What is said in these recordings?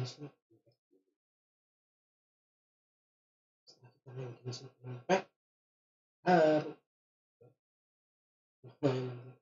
Genshin setelah kita main Genshin Impact baru main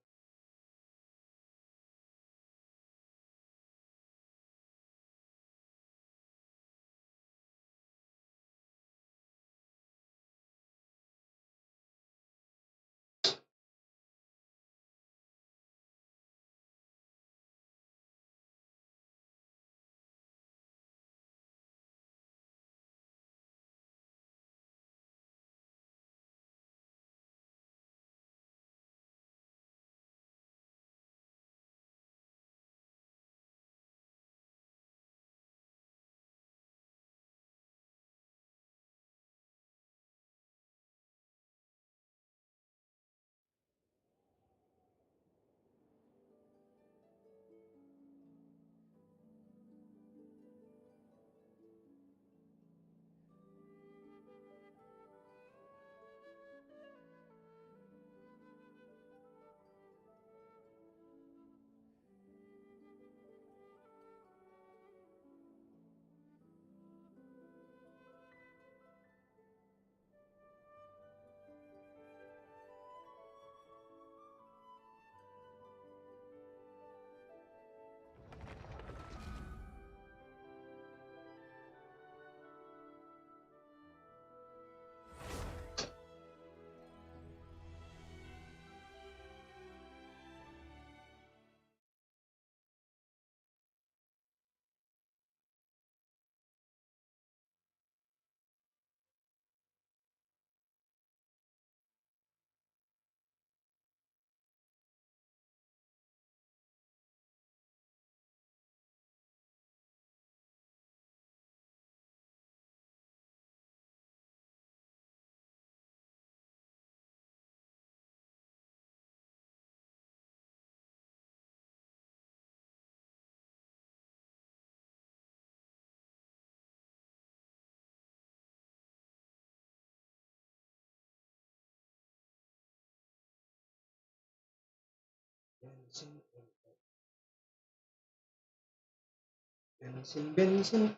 bensin bensin bensin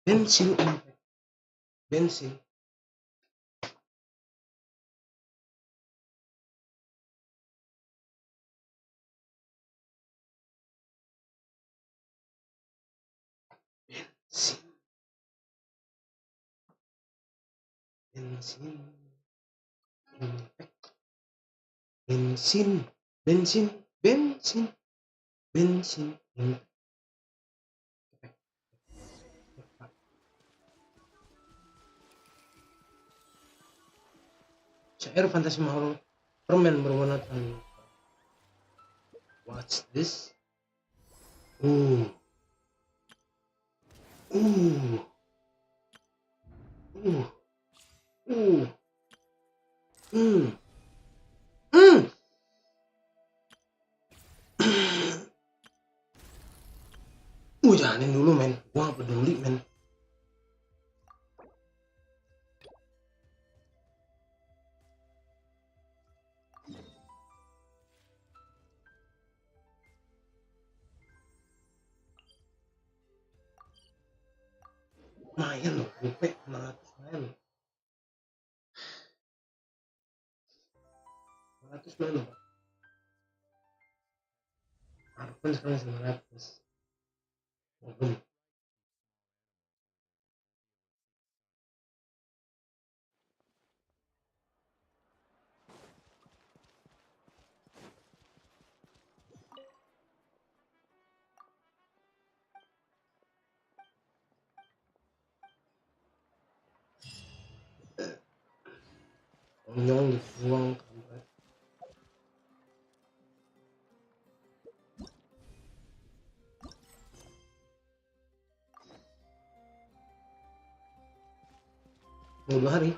bensin bensin bensin syair fantasi makhluk permen berwarna terang. What's this? Ooh. Ooh. Ooh. Ooh. Jalanin dulu men, gua gak peduli men. Lumayan loh, gope 600 lumayan loh. 600 lumayan loh Pak. Harapan sekarang 900. Walaupun konyol dibuang kampret. Mau 2 hari.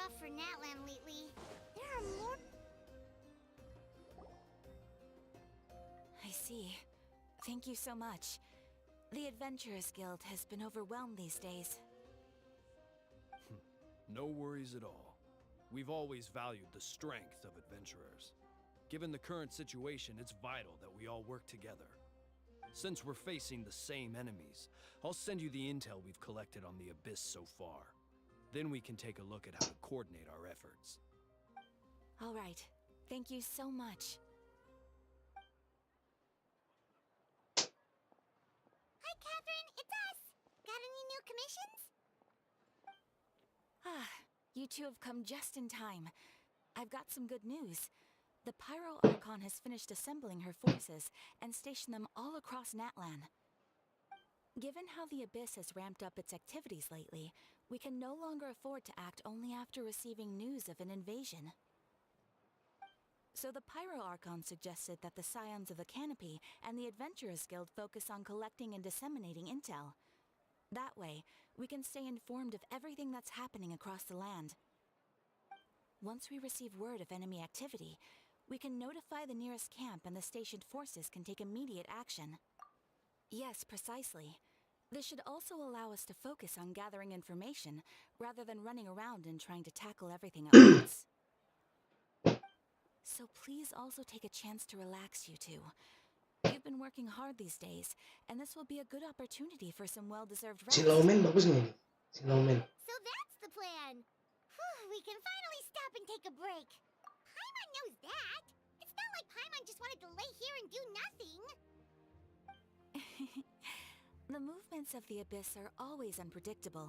enough for Natlan lately. There are more. I see. Thank you so much. The Adventurers Guild has been overwhelmed these days. No worries at all. We've always valued the strength of adventurers. Given the current situation, it's vital that we all work together. Since we're facing the same enemies, I'll send you the intel we've collected on the Abyss so far. Then we can take a look at how to coordinate our efforts. All right. Thank you so much. Hi, Catherine. It's us. Got any new commissions? You two have come just in time. I've got some good news. The Pyro Archon has finished assembling her forces and stationed them all across Natlan. Given how the Abyss has ramped up its activities lately, we can no longer afford to act only after receiving news of an invasion. So the Pyro Archon suggested that the Scions of the Canopy and the Adventurers Guild focus on collecting and disseminating intel. That way, we can stay informed of everything that's happening across the land. Once we receive word of enemy activity, we can notify the nearest camp and the stationed forces can take immediate action. Yes, precisely. This should also allow us to focus on gathering information rather than running around and trying to tackle everything at once. So please also take a chance to relax, you two. You've been working hard these days, and this will be a good opportunity for some well-deserved rest. Si Lawman bagus nih. Si Lawman. So that's the plan. Whew, we can finally stop and take a break. Paimon knows that. It's not like Paimon just wanted to lay here and do nothing. The movements of the Abyss are always unpredictable.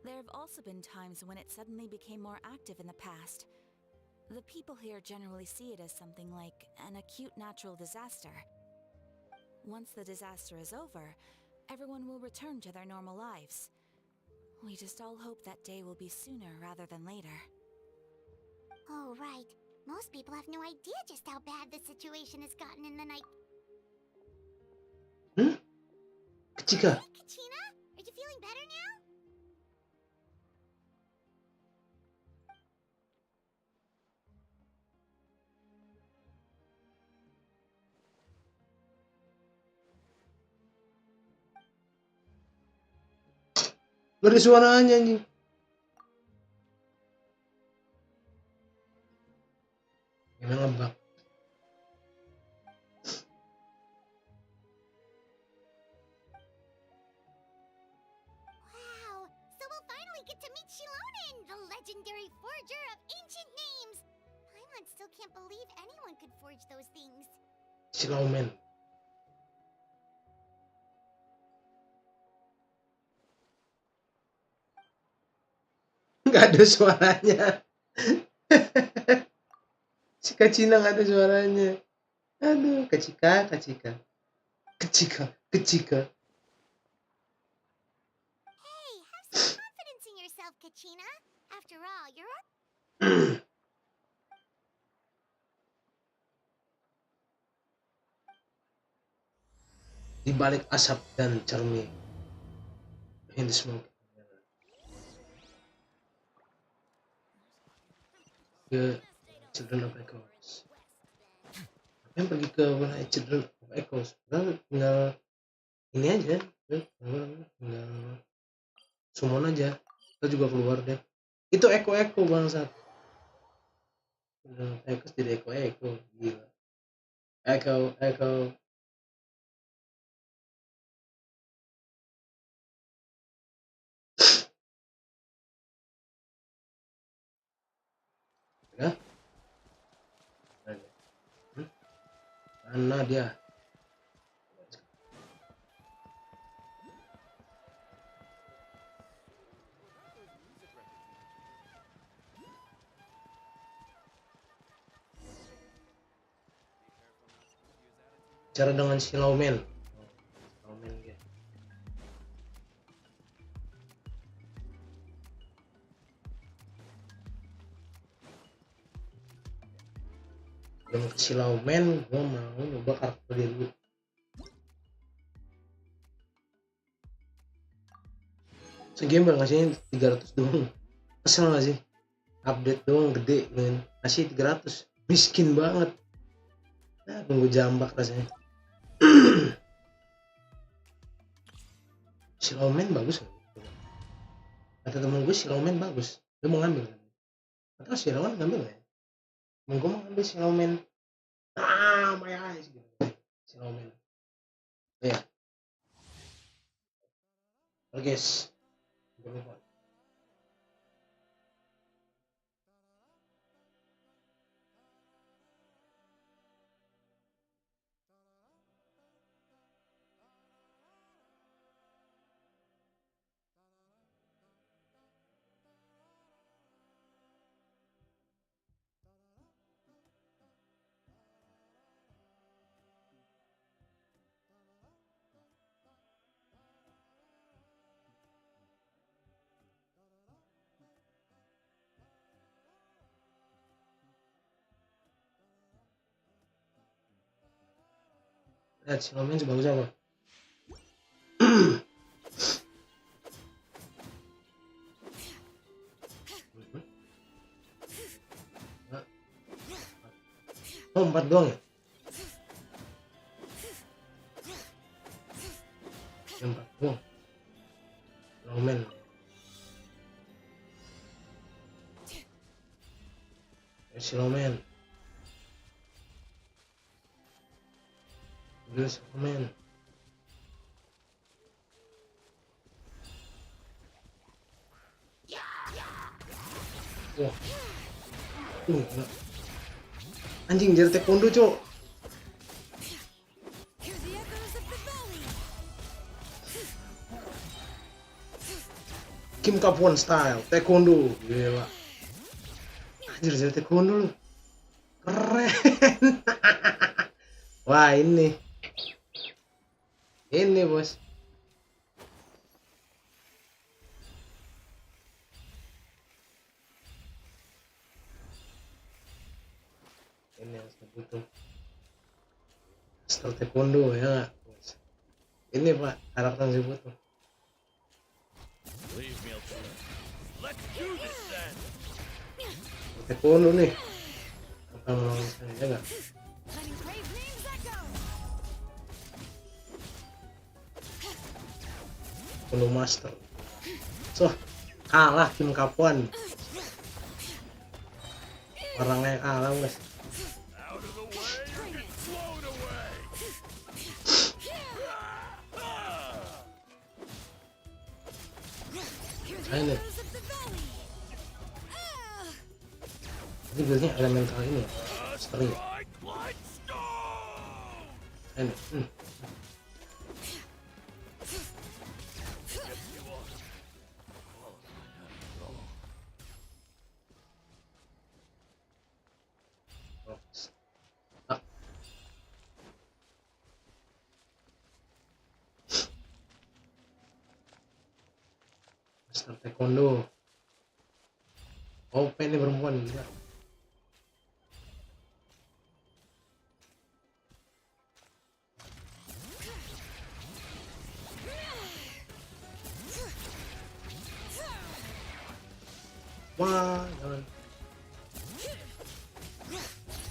There have also been times when it suddenly became more active in the past. The people here generally see it as something like an acute natural disaster. Once the disaster is over, everyone will return to their normal lives. We just all hope that day will be sooner rather than later. Oh, right. Most people have no idea just how bad the situation has gotten in the night. Kecika. Hey, Kachina? Are you feeling better now? Gak ada suaranya anjing. Gimana ngebak? Wow, so we'll finally get to meet Shilonen, the legendary forger of ancient names. Paimon still can't believe anyone could forge those things. Si Lawman. Gak ada suaranya. Si Kacina gak ada suaranya. Aduh, Kacika. Hey, have some confidence in yourself, Kachina. After all, you're up. Di balik asap dan cermin. In the smoke. Ke Children of Echoes. Yang pergi ke wilayah Children of Echoes. Padahal tinggal ini aja. Tinggal summon aja. Kita juga keluar deh. Itu Echo bangsat. Children of Echoes jadi Echo. Gila. Echo. Ya? Mana dia? Cara dengan si Lawman. Lawman dia. Yang ke si Lawman, gue mau nyoba karakter dia dulu. Segembel ngasihnya 300 doang. Kesel gak sih? update doang gede men, kasih 300, miskin banget. Nah, tunggu jambak rasanya. Silomen bagus nggak? Kata temen gue Silomen bagus, dia mau ngambil. Atau Silomen ngambil nggak ya? Temen gue mau ngambil Silomen. My eyes gitu. Silomen. Ya, oke guys. Berubah. Lihat Silomen sebagus apa? Oh, 4 doang ya? Yang 4 doang. Silomen. Silomen. Udah Silomen. Wah. Gila. Anjing jadi taekwondo, Cok. Hear the echoes of the valley. Kim Kapuan style taekwondo. Gila. Anjir jadi taekwondo lu. Keren. Wah, ini. Ini, Bos. Ini yang saya butuh. Master taekwondo ya nggak, Bos? Ini Pak karakter yang saya butuh. Leave me alone. Let's do this then. Taekwondo nih. Apa melawan saya ya nggak? Letting brave names echo. Taekwondo master. So kalah Kim Kapuan. Orangnya kalah, Bos. Out of the way or get blown away. Hear the Ini. echoes of the valley. Ini biasanya elemental ini ya. Misteri. Strike like stone. Ini. Ah. Master taekwondo. OP nih perempuan gila. Wah, jangan.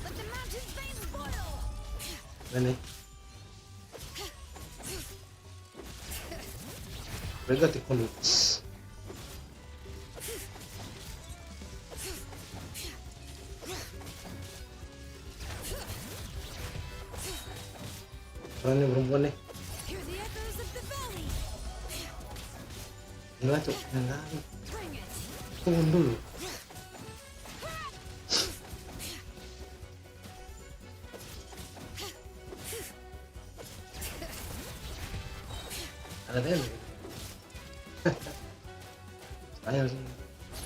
Let the mountain's veins boil. Ini. Mereka taekwondo. Keren nih perempuan nih. Hear the echoes of the valley. Enggak, Cok. Enggak. Bring it. Tunggu dulu. Ada tadi. Style sih.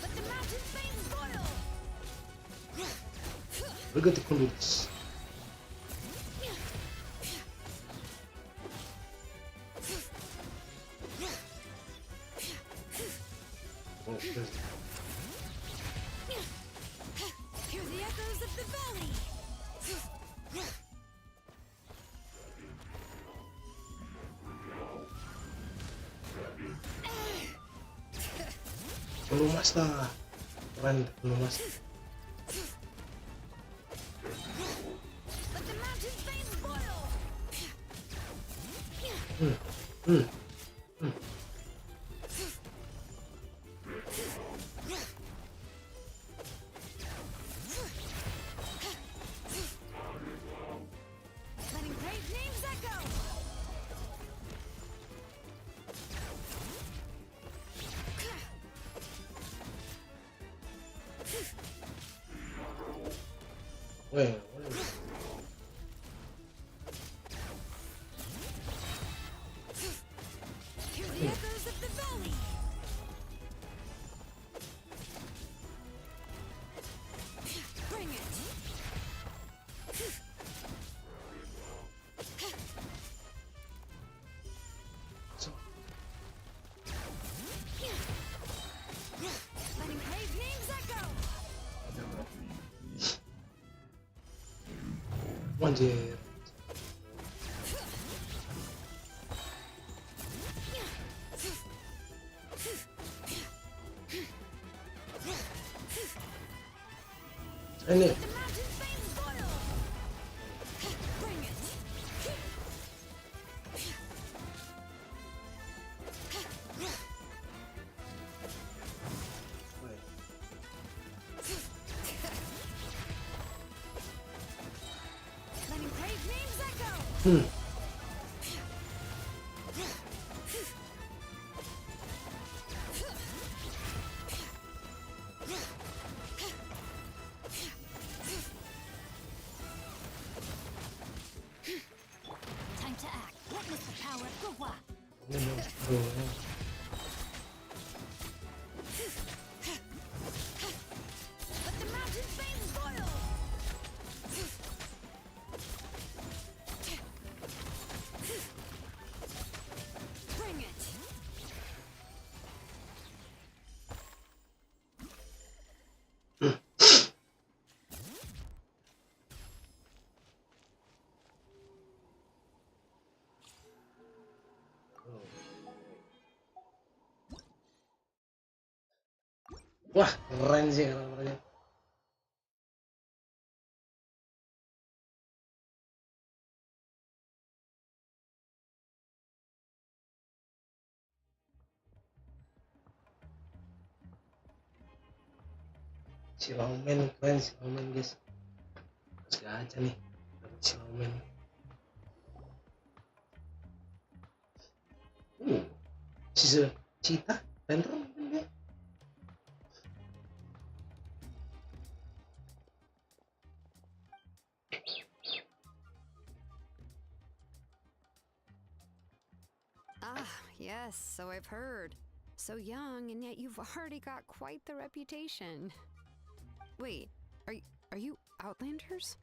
Let the mountain's veins boil. Mereka taekwondo. Oh, terus. Hear the echoes of the valley. Taekwondo master. keren belum mas. Let the mountain flames boil. Hmm. Letting brave names echo. Weh, Hear the echoes of the valley. Bring it. so, Letting brave names echo. anjir. Ini The mountain flames boil. Bring it. Letting brave names echo. Time to act. Witness the power of Gua. ini monstro. Let the mountain flames boil. Bring it. Wah, keren sih karakternya. Silahkan keren silahkan guys. Terus gacha nih. Dapat silahkan. Sisa cita tantrum kan dia. Ah, yes, so I've heard. So young, and yet you've already got quite the reputation. Wait, are you Outlanders?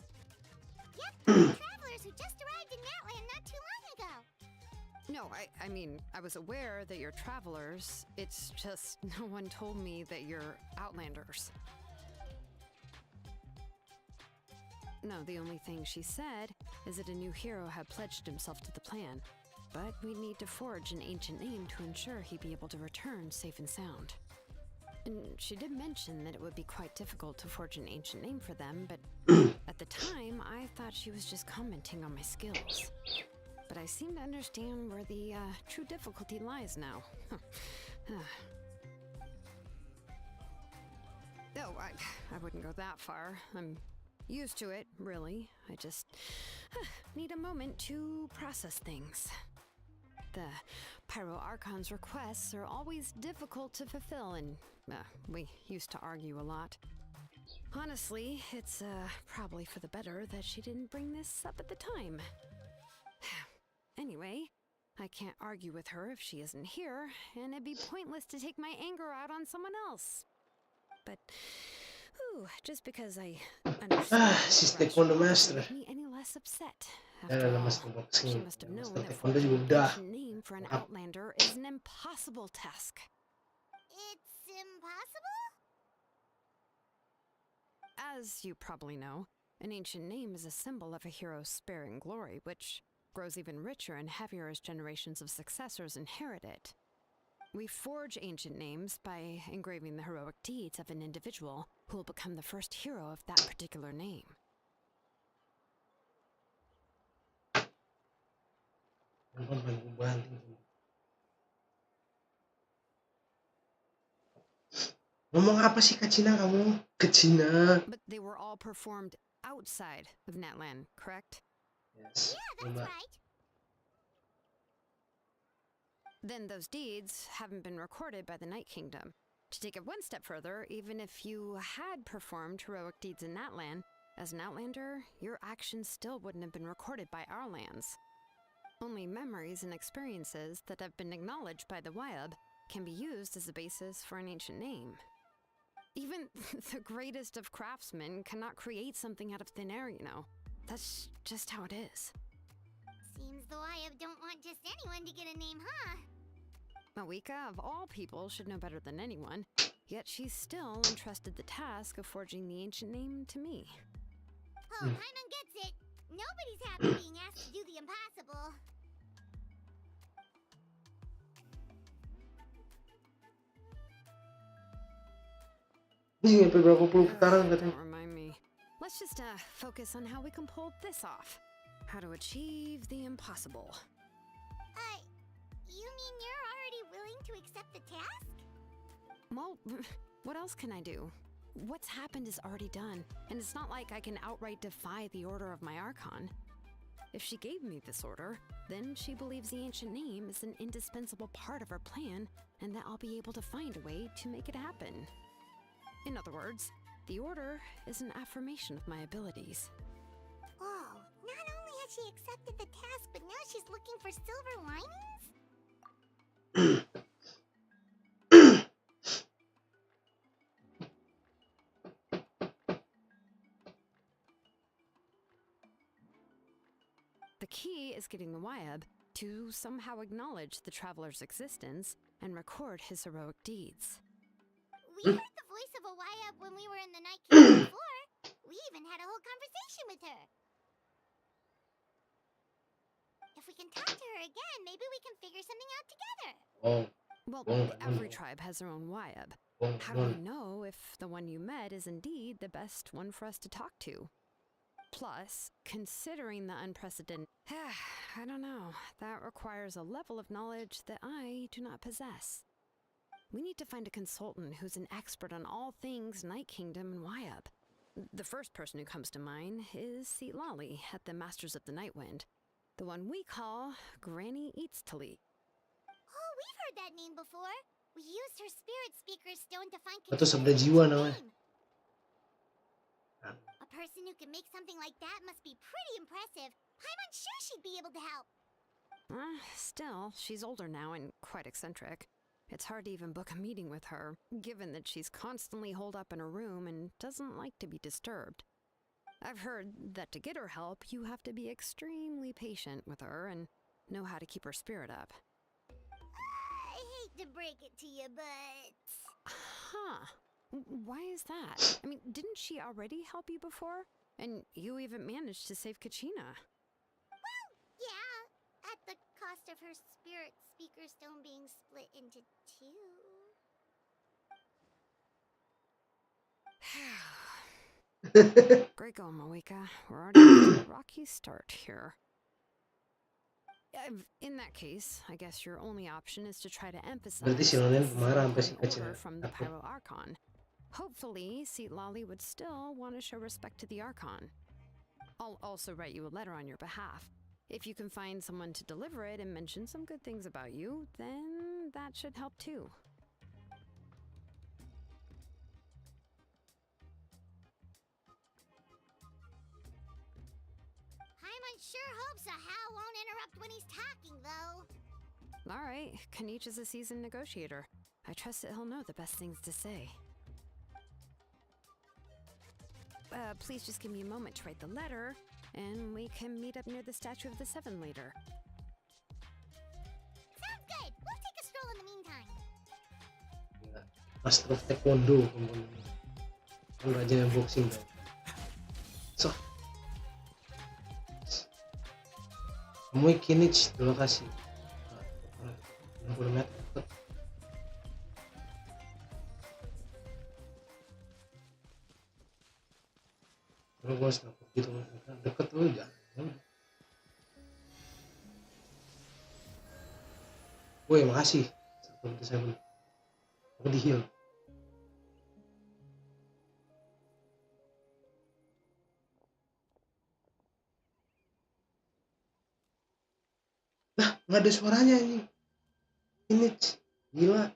Yep, travelers who just arrived in Natland not too long ago. No, I mean, I was aware that you're travelers. It's just no one told me that you're Outlanders. No, the only thing she said is that a new hero had pledged himself to the plan. But we'd need to forge an ancient name to ensure he'd be able to return safe and sound. And she did mention that it would be quite difficult to forge an ancient name for them, but at the time, I thought she was just commenting on my skills. But I seem to understand where the true difficulty lies now. Oh, I wouldn't go that far. I'm used to it, really. I just need a moment to process things. The Pyro Archon's requests are always difficult to fulfill, and we used to argue a lot. Honestly, it's probably for the better that she didn't bring this up at the time. Anyway, I can't argue with her if she isn't here, and it'd be pointless to take my anger out on someone else. But, just because I understand Si the rush Taekwondo doesn't Master. make me any less upset. Ya After ada all, Master she Boxing. must have known Master that Taekwondo juga forging an udah. ancient name for an Outlander is an impossible task. It's impossible? As you probably know, an ancient name is a symbol of a hero's sparing glory, which grows even richer and heavier as generations of successors inherit it. We forge ancient names by engraving the heroic deeds of an individual who will become the first hero of that particular name. Ngomong apa sih Kak Cina kamu? Ke Cina. But they were all performed outside of Natlan, correct? Yes. Yeah, that's Coba. right. Then those deeds haven't been recorded by the Night Kingdom. To take it one step further, even if you had performed heroic deeds in Natlan, as an Outlander, your actions still wouldn't have been recorded by our lands. Only memories and experiences that have been acknowledged by the Wyab can be used as a basis for an ancient name. Even the greatest of craftsmen cannot create something out of thin air, you know. That's just how it is. Seems the Wyab don't want just anyone to get a name, huh? Mawika, of all people, should know better than anyone, yet she's still entrusted the task of forging the ancient name to me. Oh, Paimon gets it. Nobody's happy being asked to do the impossible. Ini sampai berapa puluh putaran katanya. Don't remind me. Let's just focus on how we can pull this off. How to achieve the impossible. You mean you're already willing to accept the task? Well, what else can I do? What's happened is already done, and it's not like I can outright defy the order of my Archon. If she gave me this order, then she believes the ancient name is an indispensable part of her plan, and that I'll be able to find a way to make it happen. In other words, the order is an affirmation of my abilities. Oh, not only has she accepted the task, but now she's looking for silver linings? The key is getting the Wyab to somehow acknowledge the traveler's existence and record his heroic deeds. We heard the voice of a Wyab when we were in the Night Kingdom before. We even had a whole conversation with her. If we can talk to her again, maybe we can figure something out together. Oh, Well, Well, every tribe has their own Wyab. oh, How do we know if the one you met is indeed the best one for us to talk to? Plus, considering the unprecedented... I don't know. That requires a level of knowledge that I do not possess. We need to find a consultant who's an expert on all things Night Kingdom and Wyab. The first person who comes to mind is Lali at the Masters of the Nightwind. The one we call Granny Eatstali. Oh, we've heard that name before. We used her spirit speaker stone to find Atau Katrina's sebelah jiwa ancient namanya. name. A person who can make something like that must be pretty impressive. Paimon's sure she'd be able to help. Still, she's older now and quite eccentric. It's hard to even book a meeting with her, given that she's constantly holed up in her room and doesn't like to be disturbed. I've heard that to get her help, you have to be extremely patient with her and know how to keep her spirit up. I hate to break it to you, but... Huh. Why is that? I mean, didn't she already help you before? And you even managed to save Kachina. Well, yeah, at the cost of her spirit speaker stone being split into two. Great going, Mawika. We're already off to a rocky start here. In that case, I guess your only option is to try to emphasize Berarti si Nonen this marah sampai si important kecil. order from the Pyro Archon. Hopefully, Lali would still want to show respect to the Archon. I'll also write you a letter on your behalf. If you can find someone to deliver it and mention some good things about you, then that should help too. Paimon sure hopes a Hal won't interrupt when he's talking, though. All right, Kanich is a seasoned negotiator. I trust that he'll know the best things to say. Please just give me a moment to write the letter, and we can meet up near the Statue of the Seven later. Sounds good. We'll take a stroll in the meantime. Master of Taekwondo kan rajin unboxing kan. So temui Kinich di lokasi 60 meter Woi, makasih. 1.7. Aku di heal. Nah, nggak ada suaranya anjing. Ini gila.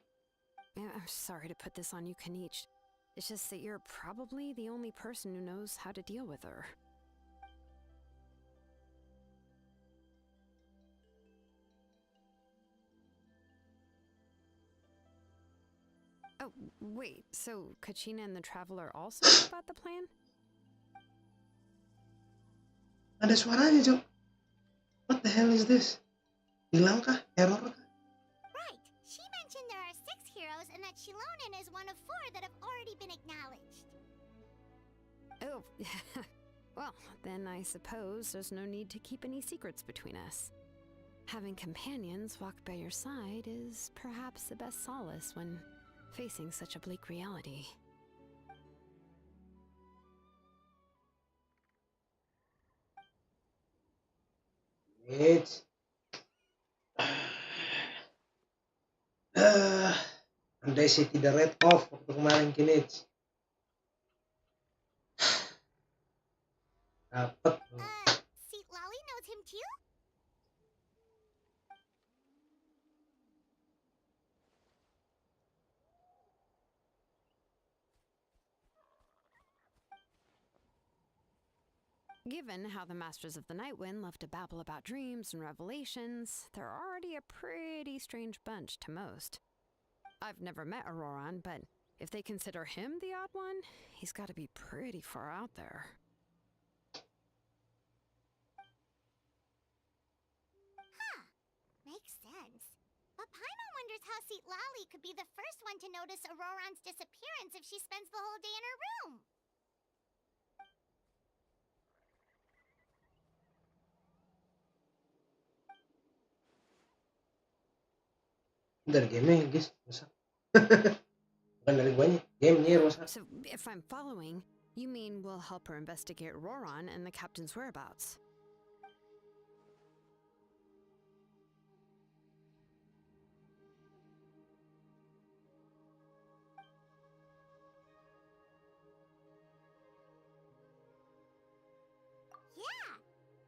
Yeah, I'm sorry to put this on you, Kanich. It's just that you're probably the only person who knows how to deal with her. Oh, wait, so Kachina and the Traveler also know about the plan? Ada suaranya, Cok. What the hell is this? Hilang kah? Error kah? Right. She mentioned there are 6 heroes and that Shilonen is one of 4 that have already been acknowledged. Oh, well, then I suppose there's no need to keep any secrets between us. Having companions walk by your side is perhaps the best solace when facing such a bleak reality. It's andai sih tidak red off waktu kemarin Kinich. Dapet. See, Lolly knows him too? Given how the Masters of the Nightwind love to babble about dreams and revelations, they're already a pretty strange bunch to most. I've never met Auroran, but if they consider him the odd one, he's got to be pretty far out there. Huh. Makes sense. But Paimon wonders how Seat Lolly could be the first one to notice Auroran's disappearance if she spends the whole day in her room. Dari gamenya guys, rusak. Bukan dari guanya, gamenya rusak. So, if I'm following, you mean we'll help her investigate Auroran and the captain's whereabouts? Yeah.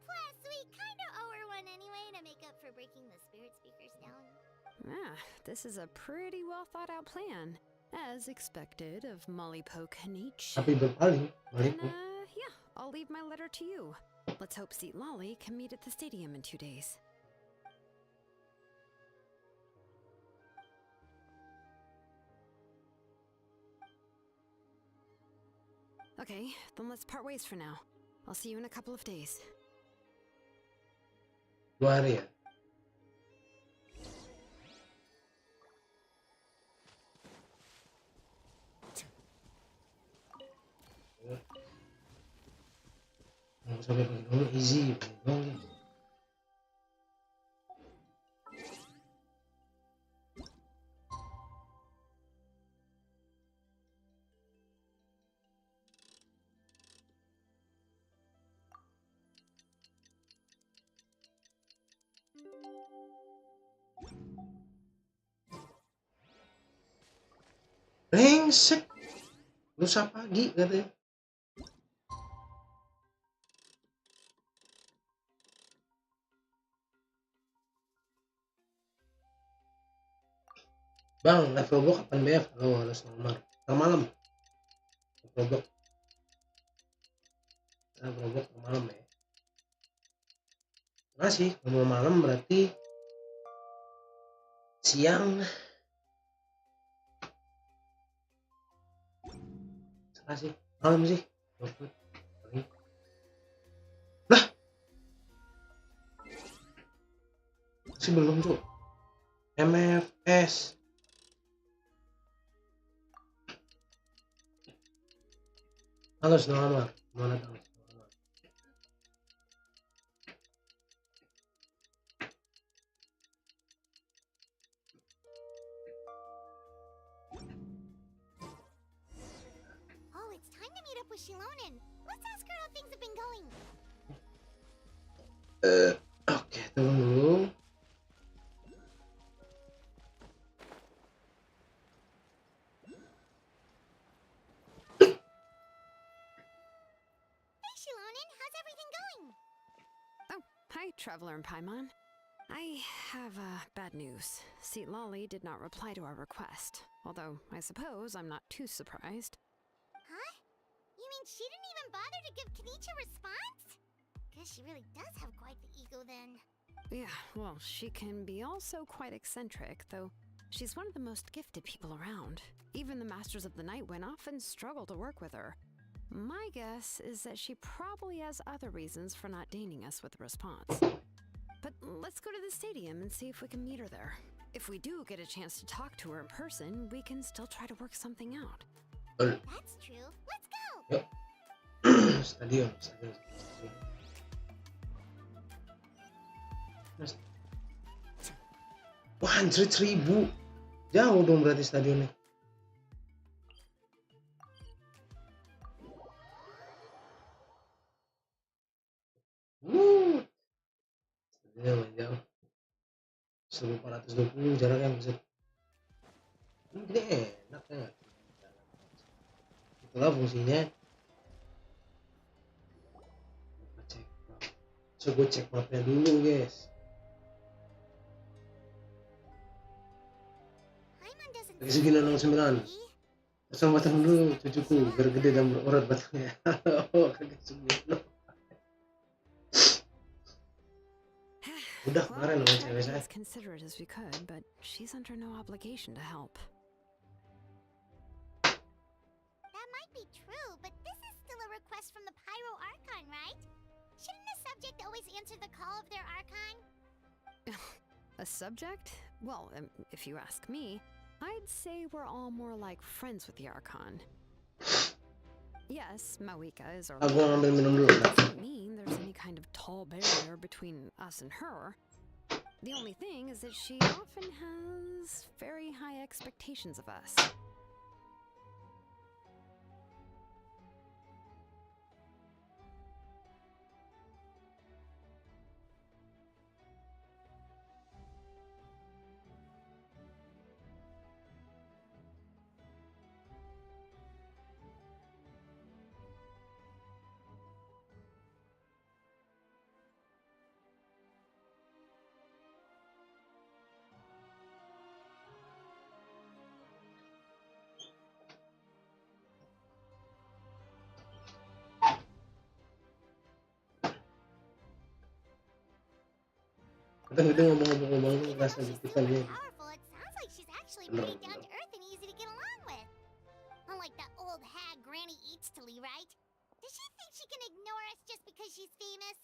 Plus, we kinda owe her one anyway to make up for breaking the spirit speakers down. Ah, this is a pretty well thought out plan. As expected of Mollypoke Kanich. Tapi berpaling, Then, balikku. yeah, I'll leave my letter to you. Let's hope Seat Lolly can meet at the stadium in 2 days. Okay, then let's part ways for now. I'll see you in a couple of days. 2 hari ya. Nggak usah pakai dulu, easy pakai dong ya. Brengsek, lusa pagi katanya. Bang, live Roblox kapan BF? Oh, harus nomor. Ntar malam. Live Roblox. Live Roblox ntar malam ya. Masih, ngomong malam berarti siang. Masih, malam sih. Lah, masih belum tuh. MFS. Halo, selamat malam. Oh, it's time to meet up with Shilonen. Let's ask her how things have been going. Oke, tunggu dulu. Hi, Traveler and Paimon. I have bad news. Lali did not reply to our request. Although, I suppose I'm not too surprised. Huh? You mean she didn't even bother to give Kenichi a response? Guess she really does have quite the ego then. Yeah, well, she can be also quite eccentric, though she's one of the most gifted people around. Even the Masters of the Nightwind often struggle to work with her. My guess is that she probably has other reasons for not deigning us with a response. But let's go to the stadium and see if we can meet her there. If we do get a chance to talk to her in person, we can still try to work something out. That's true. Let's go! Yuk. Stadion. Wah, 100.000. Jauh dong berarti stadionnya. Stadionnya lumayan jauh. 1420 jaraknya bisa. Ini gede enak ya. Itulah fungsinya. So gue cek mapnya dulu guys. Lagi segini 09. Pasang batang dulu cucuku biar gede dan berurat batangnya. Oh kaget segini. Udah kemarin sama cewek saya. As considerate as we could, but she's under no obligation to help. That might be true, but this is still a request from the Pyro Archon, right? Shouldn't a subject always answer the call of their Archon? A subject? Well, if you ask me, I'd say we're all more like friends with the Archon. Yes, Mawika is our Aku ngambil minum dulu. doesn't mean there's any kind of tall barrier between us and her. The only thing is that she often has very high expectations of us. Kadang-kadang ngomong-ngomong tuh rasa She's gitu super kan ya. powerful. It sounds like she's actually pretty down to earth and easy to get along with. Unlike that old hag Granny Eatstily, right? Does she think she can ignore us just because she's famous?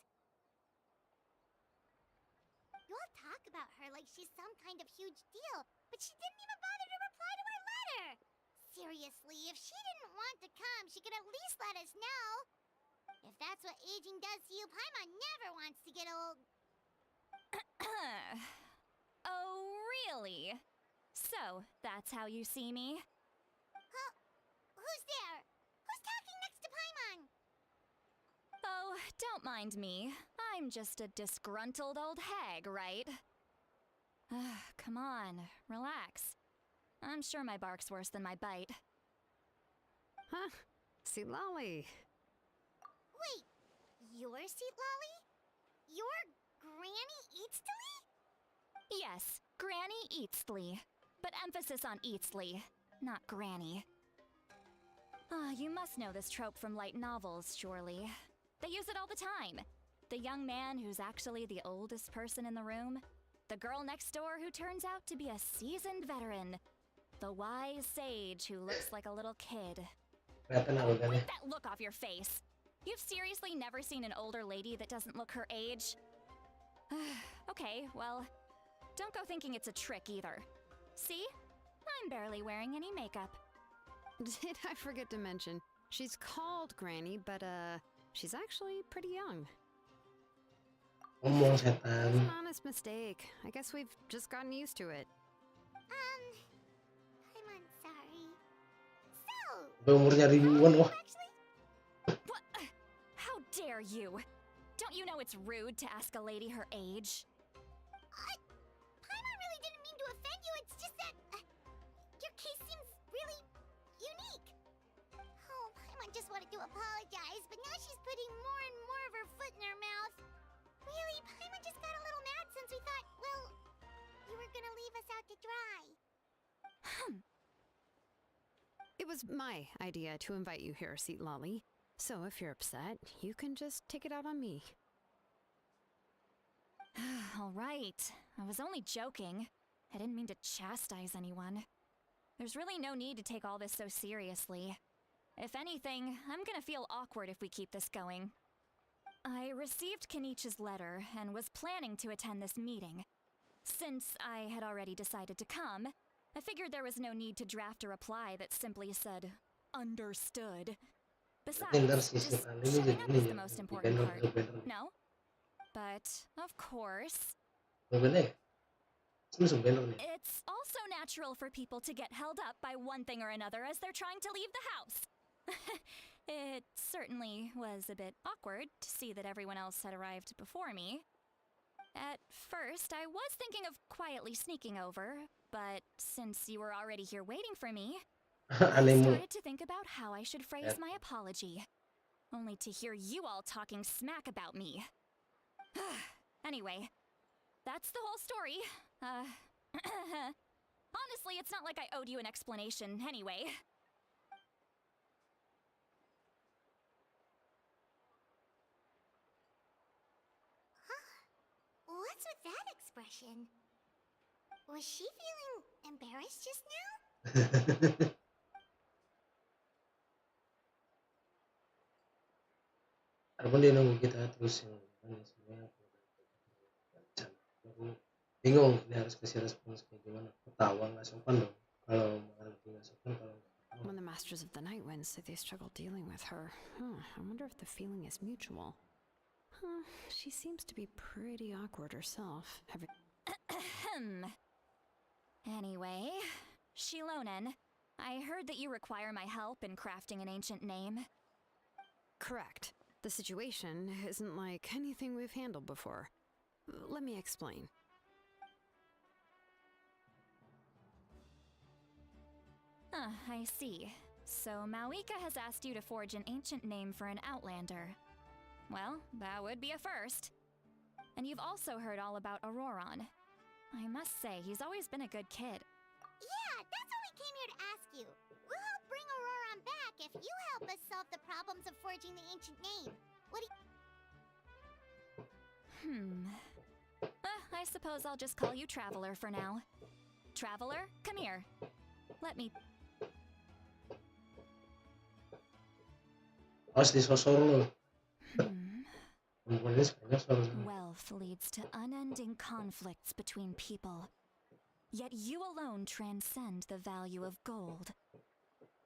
You all talk about her like she's some kind of huge deal, but she didn't even bother to reply to our letter. Seriously, if she didn't want to come, she could at least let us know. If that's what aging does to you, Paimon never wants to get old. Oh, really? So, that's how you see me? Huh? Who's there? Who's talking next to Paimon? Oh, don't mind me. I'm just a disgruntled old hag, right? Come on, relax. I'm sure my bark's worse than my bite. Huh? Lali. Wait, you're Lali? You're Granny Eatstily? Yes, Granny Eatsley. But emphasis on Eatsley, not Granny. You must know this trope from light novels, surely. They use it all the time. The young man who's actually the oldest person in the room. The girl next door who turns out to be a seasoned veteran. The wise sage who looks like a little kid. Kelihatan aku kan ya. Wipe that look off your face. You've seriously never seen an older lady that doesn't look her age? Okay, well, don't go thinking it's a trick either. See? I'm barely wearing any makeup. Did I forget to mention, she's called Granny, but she's actually pretty young. Ngomong It was setan. an honest mistake. I guess we've just gotten used to it. I'm sorry. So, Sampai umurnya ribuan wah. actually, What? How dare you? Don't you know it's rude to ask a lady her age? Paimon really didn't mean to offend you. It's just that your case seems really unique. Oh, Paimon just wanted to apologize, but now she's putting more and more of her foot in her mouth. Really, Paimon? gonna leave us out to dry. It was my idea to invite you here, Seat Lolly. So if you're upset, you can just take it out on me. All right. I was only joking. I didn't mean to chastise anyone. There's really no need to take all this so seriously. If anything, I'm gonna feel awkward if we keep this going. I received Kenichi's letter and was planning to attend this meeting. Since I had already decided to come, I figured there was no need to draft a reply that simply said, understood. Besides, just shutting up is the most important part. No? But, of course, it's also natural for people to get held up by one thing or another as they're trying to leave the house. It certainly was a bit awkward to see that everyone else had arrived before me. At first, I was thinking of quietly sneaking over, but since you were already here waiting for me, I started to think about how I should phrase my apology. Only to hear you all talking smack about me. Anyway, that's the whole story. Honestly, it's not like I owed you an explanation anyway. What's with that expression? Was she feeling embarrassed just now? Walaupun dia nunggu kita terus yang sebenarnya aku bingung ini harus kasih respons kayak gimana. Ketawa nggak sopan dong kalau malah lebih nggak sopan kalau nggak ketawa. When the Masters of the Night Wind say they struggle dealing with her, I wonder if the feeling is mutual. She seems to be pretty awkward herself. Anyway, Shilonen, I heard that you require my help in crafting an ancient name. Correct. The situation isn't like anything we've handled before. Let me explain. I see. So Mawika has asked you to forge an ancient name for an outlander. Well, that would be a first. And you've also heard all about Auroron. I must say, he's always been a good kid. Yeah, that's what we came here to ask you. We'll help bring Auroron back if you help us solve the problems of forging the ancient name. What do you... I suppose I'll just call you Traveler for now. Traveler, come here. Let me... Harus disosor lo. Wealth leads to unending conflicts between people. Yet you alone transcend the value of gold.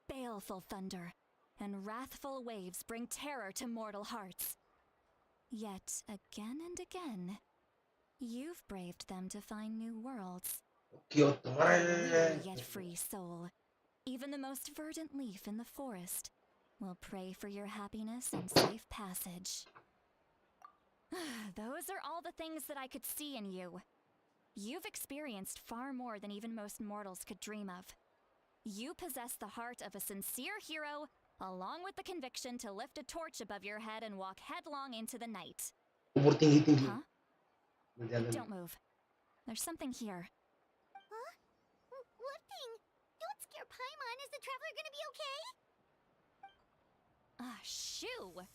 Baleful thunder and wrathful waves bring terror to mortal hearts. Yet again and again, you've braved them to find new worlds. A yet free soul, even the most verdant leaf in the forest, will pray for your happiness and safe passage. Those are all the things that I could see in you. You've experienced far more than even most mortals could dream of. You possess the heart of a sincere hero, along with the conviction to lift a torch above your head and walk headlong into the night. Umur tinggi-tinggi. Huh? Don't move. There's something here. Huh? What thing? Don't scare Paimon. Is the traveler gonna be okay? Shoo!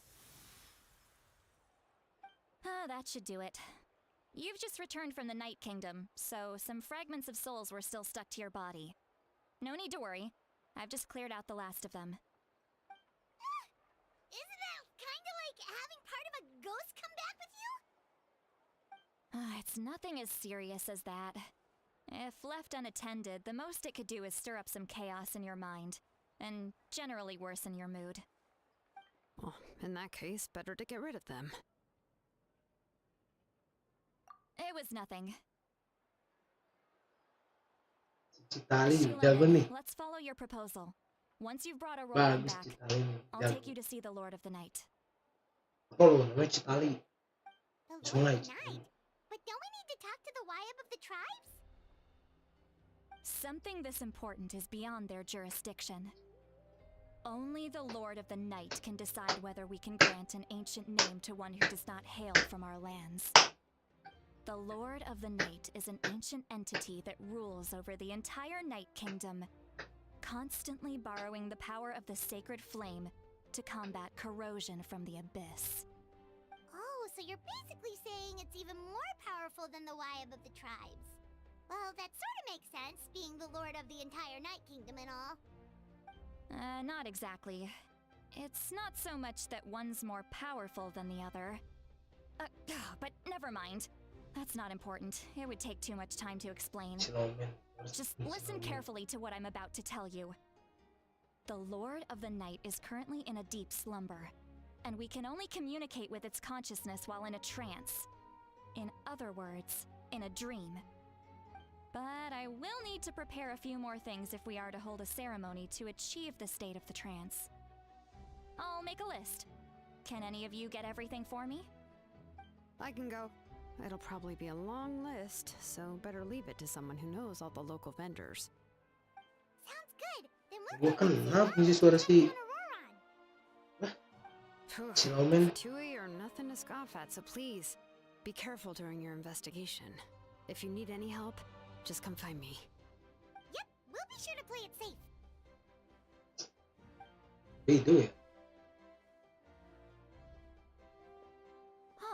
That should do it. You've just returned from the Night Kingdom, so some fragments of souls were still stuck to your body. No need to worry. I've just cleared out the last of them. Isn't that kinda like having part of a ghost come back with you? It's nothing as serious as that. If left unattended, the most it could do is stir up some chaos in your mind, and generally worsen your mood. Well, in that case, better to get rid of them. It was nothing. Jago nih. Let's follow your proposal. Once you've brought Aurora back, I'll take you to see the Lord of the Night. Apa lo namanya Citali? The Sungai. Lord of the Night? But don't we need to talk to the Wyab of the tribes? Something this important is beyond their jurisdiction. Only the Lord of the Night can decide whether we can grant an ancient name to one who does not hail from our lands. The Lord of the Night is an ancient entity that rules over the entire Night Kingdom, constantly borrowing the power of the sacred flame to combat corrosion from the abyss. Oh, so you're basically saying it's even more powerful than the Wyab of the tribes. Well, that sort of makes sense, being the lord of the entire Night Kingdom and all. Not exactly. It's not so much that one's more powerful than the other. But never mind. That's not important. It would take too much time to explain. Silahkan. Just listen carefully to what I'm about to tell you. The Lord of the Night is currently in a deep slumber, and we can only communicate with its consciousness while in a trance. In other words, in a dream. But I will need to prepare a few more things if we are to hold a ceremony to achieve the state of the trance. I'll make a list. Can any of you get everything for me? I can go. It'll probably be a long list, so better leave it to someone who knows all the local vendors. Sounds good. Then we'll Gua go and kenal see sih suara si Auroran. Silahkan. Tui are nothing to scoff at, so please, be careful during your investigation. If you need any help, just come find me. Yep, we'll be sure to play it safe. Itu ya.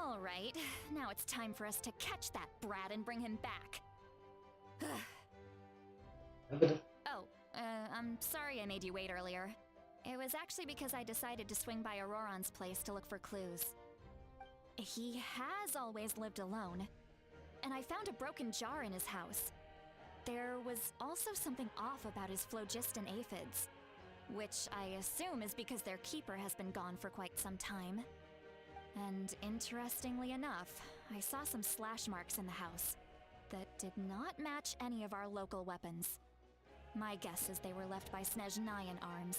All right, now it's time for us to catch that brat and bring him back. Apa tuh? Oh, I'm sorry I made you wait earlier. It was actually because I decided to swing by Auroran's place to look for clues. He has always lived alone, and I found a broken jar in his house. There was also something off about his phlogiston aphids, which I assume is because their keeper has been gone for quite some time. And interestingly enough, I saw some slash marks in the house that did not match any of our local weapons. My guess is they were left by Snezhnayan arms.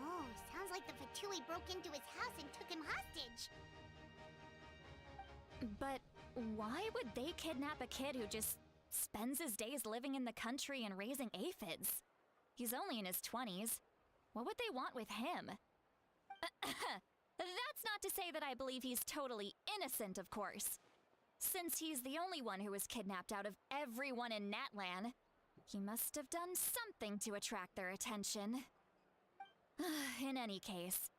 Oh, sounds like the Fatui broke into his house and took him hostage. But why would they kidnap a kid who just spends his days living in the country and raising aphids? He's only in his 20s. What would they want with him? That's not to say that I believe he's totally innocent, of course. Since he's the only one who was kidnapped out of everyone in Natlan, he must have done something to attract their attention. In any case,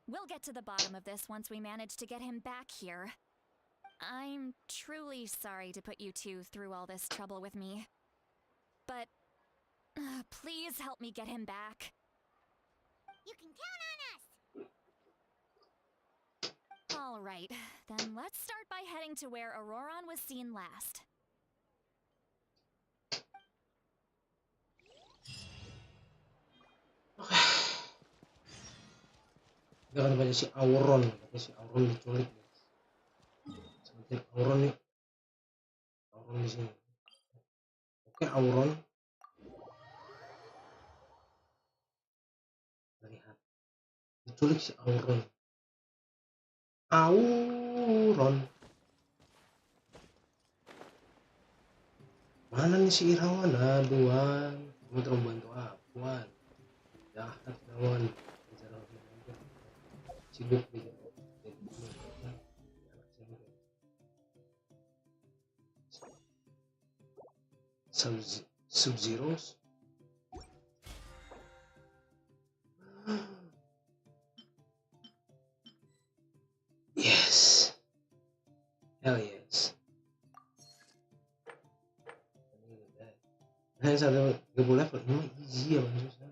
we'll get to the bottom of this once we manage to get him back here. I'm truly sorry to put you two through all this trouble with me. But please help me get him back. You can count on us. All right, then let's start by heading to where Auroran was seen last. Dia kan banyak si Auron, katanya si Auron diculik. Sebentar Auron nih. Auron di sini. Oke, Auron. Lihat. Diculik si Auron. Auron. Mana nih si Irawan? Aduan. Kamu terlalu bantu Apuan. Jahat kawan. Sibuk di Sub-Zeros. Yes. Hell yes. Nah, sampai 30 level ini mah easy ya maksudnya.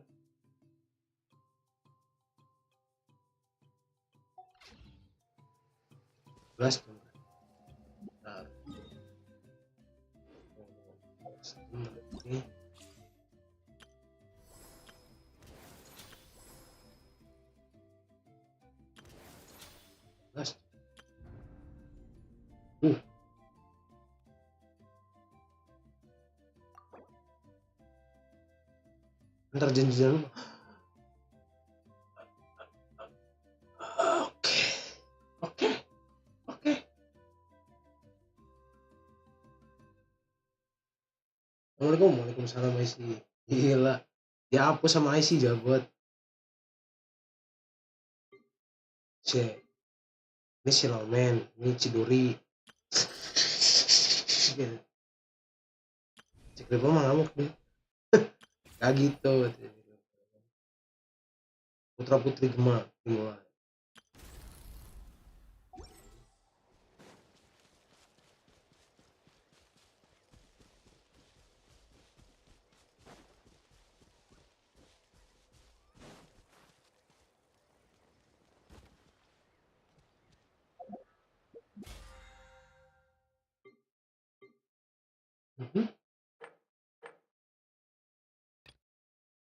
Belas tuh. Nah. Oke. Belas. Ntar janjian lu. Oke. Assalamualaikum. Waalaikumsalam IC. Gila. Ya apa sama IC jagot. Ini si Lomen, ini Ciduri. kayaknya. Cek Rival mah ngamuk nih. Kayak gitu. Putra putri Gema dimulai.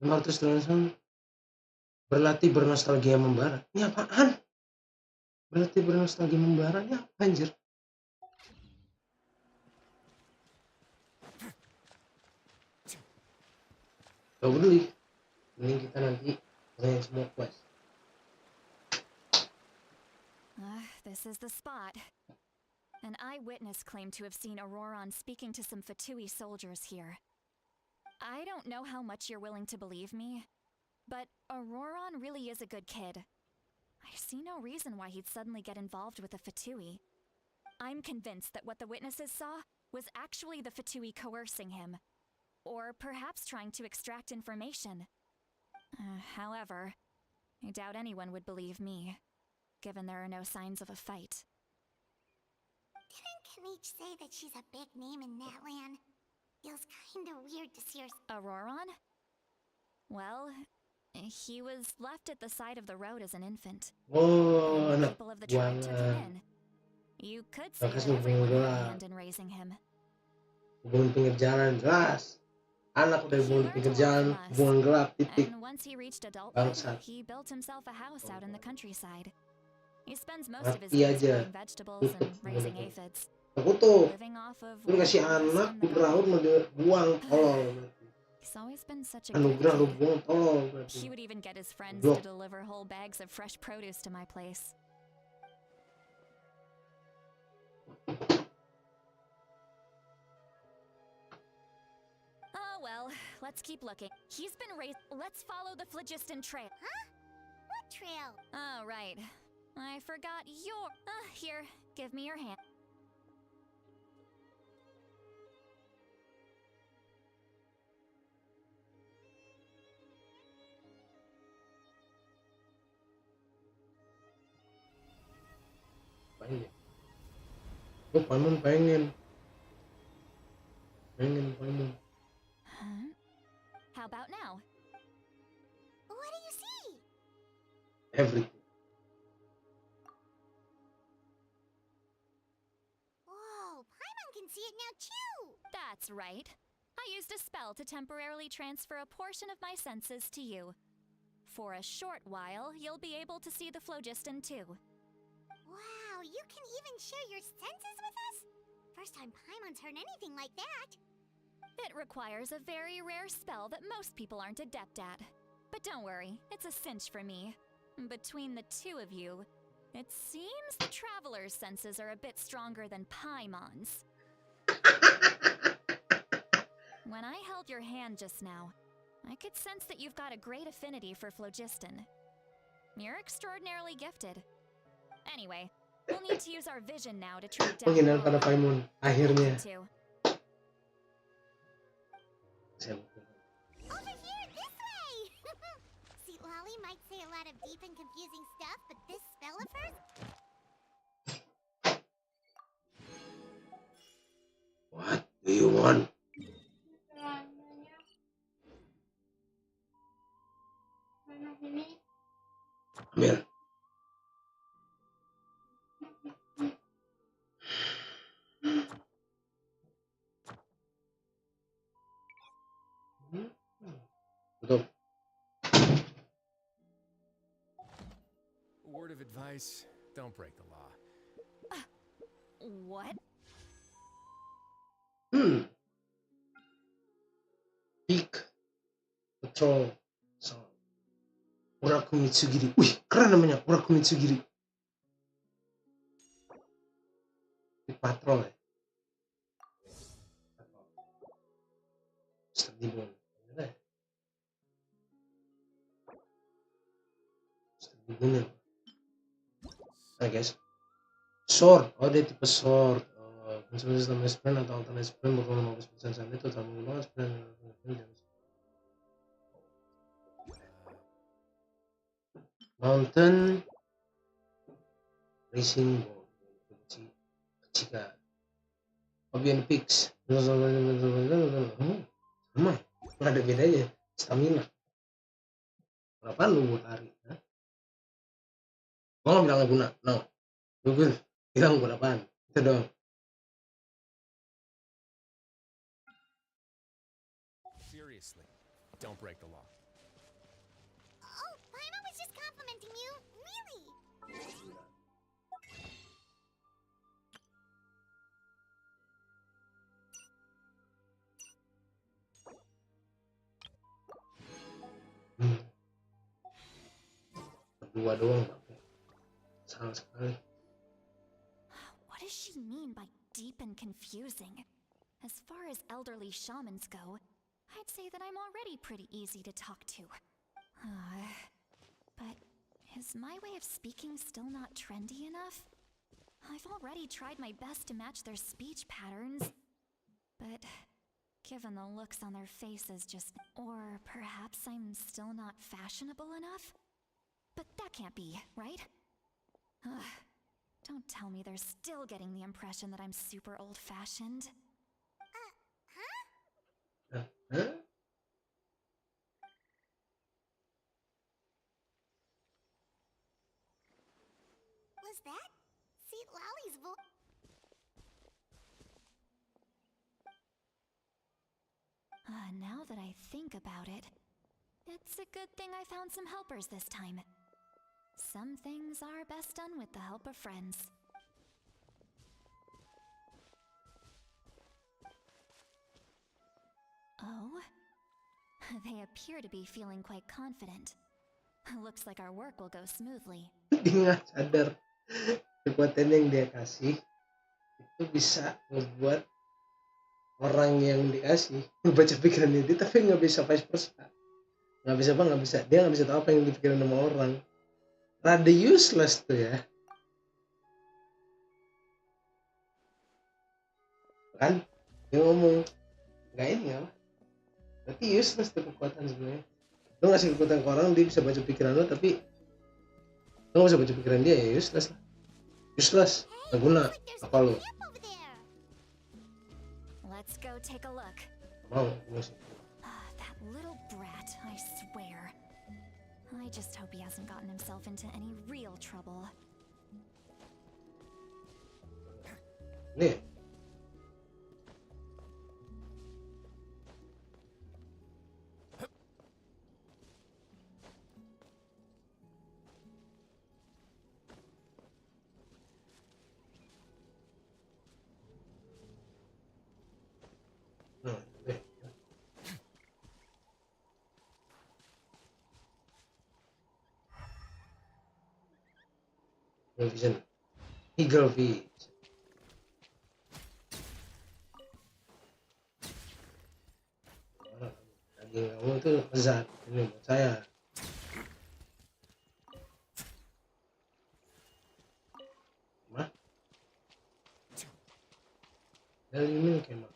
Memang terus langsung berlatih bernostalgia membara. Ini apaan? Berlatih bernostalgia membara ini apa anjir? Gak peduli. Mending kita nanti main semua quest. This is the spot. An eyewitness claimed to have seen Auroron speaking to some Fatui soldiers here. I don't know how much you're willing to believe me, but Auroron really is a good kid. I see no reason why he'd suddenly get involved with the Fatui. I'm convinced that what the witnesses saw was actually the Fatui coercing him, or perhaps trying to extract information. However, I doubt anyone would believe me, given there are no signs of a fight. Didn't Kanich say that she's a big name in that land? Feels kinda weird to see her. Auroron? Well, he was left at the side of the road as an infant. Oh, And the anak people of the tribe took him buangan. in. You could say Bakas that everyone had a ngebunuh. hand in raising him. Hubungan pinggir jalan jelas. Anak udah He hubungan learned pinggir a lot jalan, from us. hubungan gelap titik. And once he reached adulthood, Bangsat. he built himself a house out in the countryside. He spends most of his Mati days aja. growing vegetables and raising aphids. Aku tuh Living off of lu ngasih whatever anak harvest di from the berlaut mau garden. dibuang tolol. He's always been such a good Anugerah lu kid. buang tolol berarti. He would even get his friends Blok. to deliver whole bags of fresh produce to my place. Oh well, let's keep looking. He's been raised. Let's follow the phlogiston trail. What trail? Oh, right. I forgot your. Here, give me your hand. Pengen. Gue paman pengen. Paman. Huh? How about now? What do you see? Everything. Whoa, Paimon can see it now too! That's right. I used a spell to temporarily transfer a portion of my senses to you. For a short while, you'll be able to see the phlogiston too. Wow, you can even share your senses with us? First time Paimon's heard anything like that. It requires a very rare spell that most people aren't adept at. But don't worry, it's a cinch for me. Between the two of you, it seems the Traveler's senses are a bit stronger than Paimon's. When I held your hand just now, I could sense that you've got a great affinity for phlogiston. You're extraordinarily gifted. Anyway, we'll need to use our vision now to track down Penghinaan pada Auroron. Paimon. Akhirnya. Too. Over here, this way! See, Lolly might say a lot of deep and confusing stuff, but this spell of hers? What do you want? Ambil. Tutup. A word of advice, don't break the law. What? Peak Patrol Song. Uraku Mitsugiri. Wih, keren namanya. Uraku Mitsugiri. Peak Patrol ya. Steady Bone. Steady Bone. Nah guys. Sword. Oh dia tipe sword. Oh, seperti tambah sprint atau alternate sprint bakal 15% saat itu terlalu banget sprint. Mountain racing jika Obian Peaks sama nggak ada bedanya stamina berapa lu buat lari gua nggak bilang nggak guna no gue bilang buat apaan itu doang. Seriously, don't break the law. Oh, Paimon was just complimenting you. Really? Berdua doang tapi salah sekali. What does she mean by deep and confusing? As far as elderly shamans go, I'd say that I'm already pretty easy to talk to. But is my way of speaking still not trendy enough? I've already tried my best to match their speech patterns. But given the looks on their faces just... Or perhaps I'm still not fashionable enough? But that can't be, right? Don't tell me they're still getting the impression that I'm super old-fashioned. Huh? Was that Seat Lally's voice? Now that I think about it, it's a good thing I found some helpers this time. Some things are best done with the help of friends. Oh? They appear to be feeling quite confident. Looks like our work will go smoothly. Dia nggak sadar kekuatan yang dia kasih itu bisa membuat orang yang dikasih baca pikirannya dia tapi nggak bisa vice versa. Nggak bisa dia nggak bisa tahu apa yang dipikirin sama orang. Rada useless tuh ya kan dia ngomong nggak ini apa berarti useless tuh kekuatan sebenarnya. Lo ngasih kekuatan ke orang dia bisa baca pikiran lo tapi lo nggak bisa baca pikiran dia ya useless nggak guna apa lo Over there. Let's go take a look. mau musik. That little brat, I swear. I just hope he hasn't gotten himself into any real trouble. Nih nih Vision Eagle Vision daging kamu tuh lezat ini buat saya mah dari ini kayak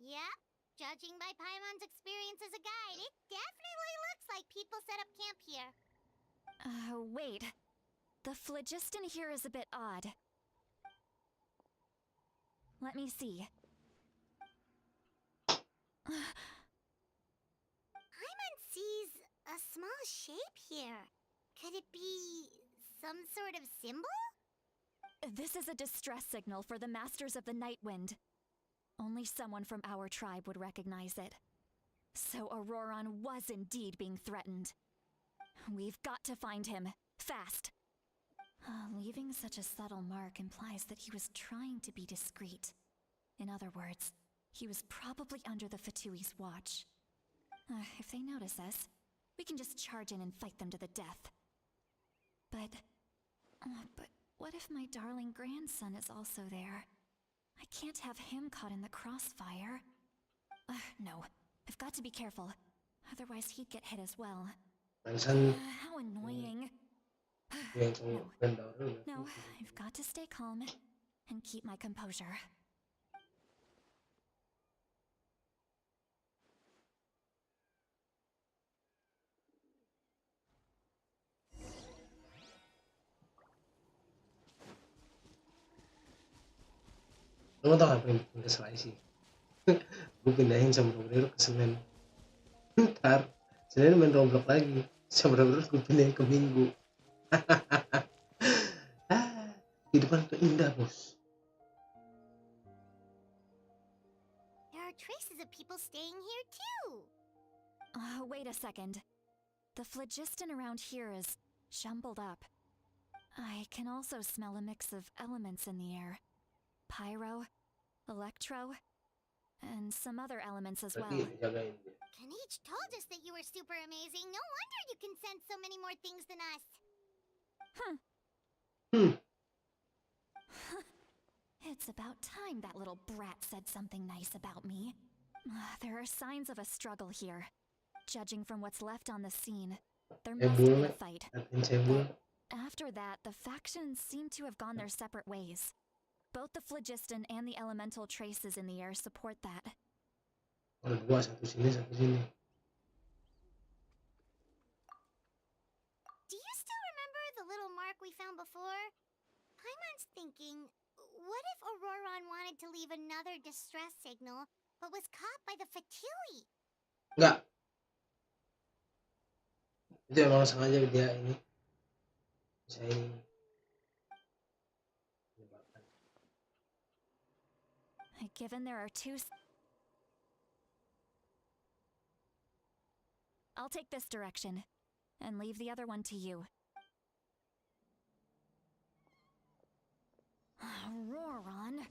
Yeah. Judging by Paimon's experience as a guide, it definitely looks like people set up camp here. Wait. The phlogiston here is a bit odd. Let me see. Paimon sees a small shape here. Could it be some sort of symbol? This is a distress signal for the Masters of the Night Wind. Only someone from our tribe would recognize it. So Auroron was indeed being threatened. We've got to find him. Fast. Leaving such a subtle mark implies that he was trying to be discreet. In other words, he was probably under the Fatui's watch. If they notice us, we can just charge in and fight them to the death. But what if my darling grandson is also there? I can't have him caught in the crossfire. No, I've got to be careful. Otherwise he'd get hit as well. How annoying. yang cowok No. dan daughter udah No, tuh. I've got to stay calm and keep my composure. Lo tau apa yang bikin kesel sih? Gue pindahin sama Roblox ke Senin. Ntar Senin main Roblox lagi, sama Roblox gue pindahin ke Minggu. Kehidupan tuh indah bos. There are traces of people staying here too. Wait a second. The phlogiston around here is jumbled up. I can also smell a mix of elements in the air. Pyro, electro, and some other elements as well. Berarti jagain dia. Kanich told us that you were super amazing. No wonder you can sense so many more things than us. It's about time that little brat said something nice about me. There are signs of a struggle here. Judging from what's left on the scene, there must have been a fight. Liatin cebol. After that, the factions seem to have gone their separate ways. Both the phlogiston and the elemental traces in the air support that. Ada dua, satu sini satu sini. Do you still remember the little mark we found before? Paimon's thinking, what if Auroron wanted to leave another distress signal, but was caught by the Fatui? Enggak. Itu emang sengaja dia ini. Bisa ini. Menyebabkan. Given there are two... I'll take this direction, and leave the other one to you. Auroron,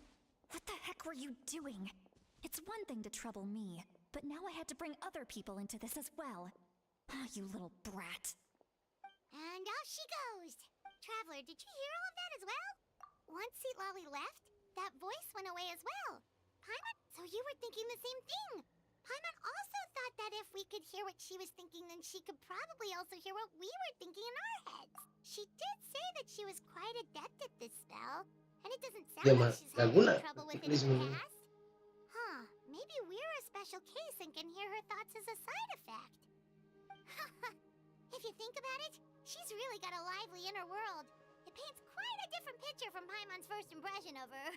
what the heck were you doing? It's one thing to trouble me, but now I had to bring other people into this as well. You little brat. And off she goes. Traveler, did you hear all of that as well? Once Seat Lolly left, that voice went away as well. Paimon, so you were thinking the same thing. Paimon also thought that if we could hear what she was thinking, then she could probably also hear what we were thinking in our heads. She did say that she was quite adept at this spell, and it doesn't sound like she's had any trouble with it in the past. Huh, maybe we're a special case and can hear her thoughts as a side effect. If you think about it, she's really got a lively inner world. It paints quite a different picture from Paimon's first impression of her.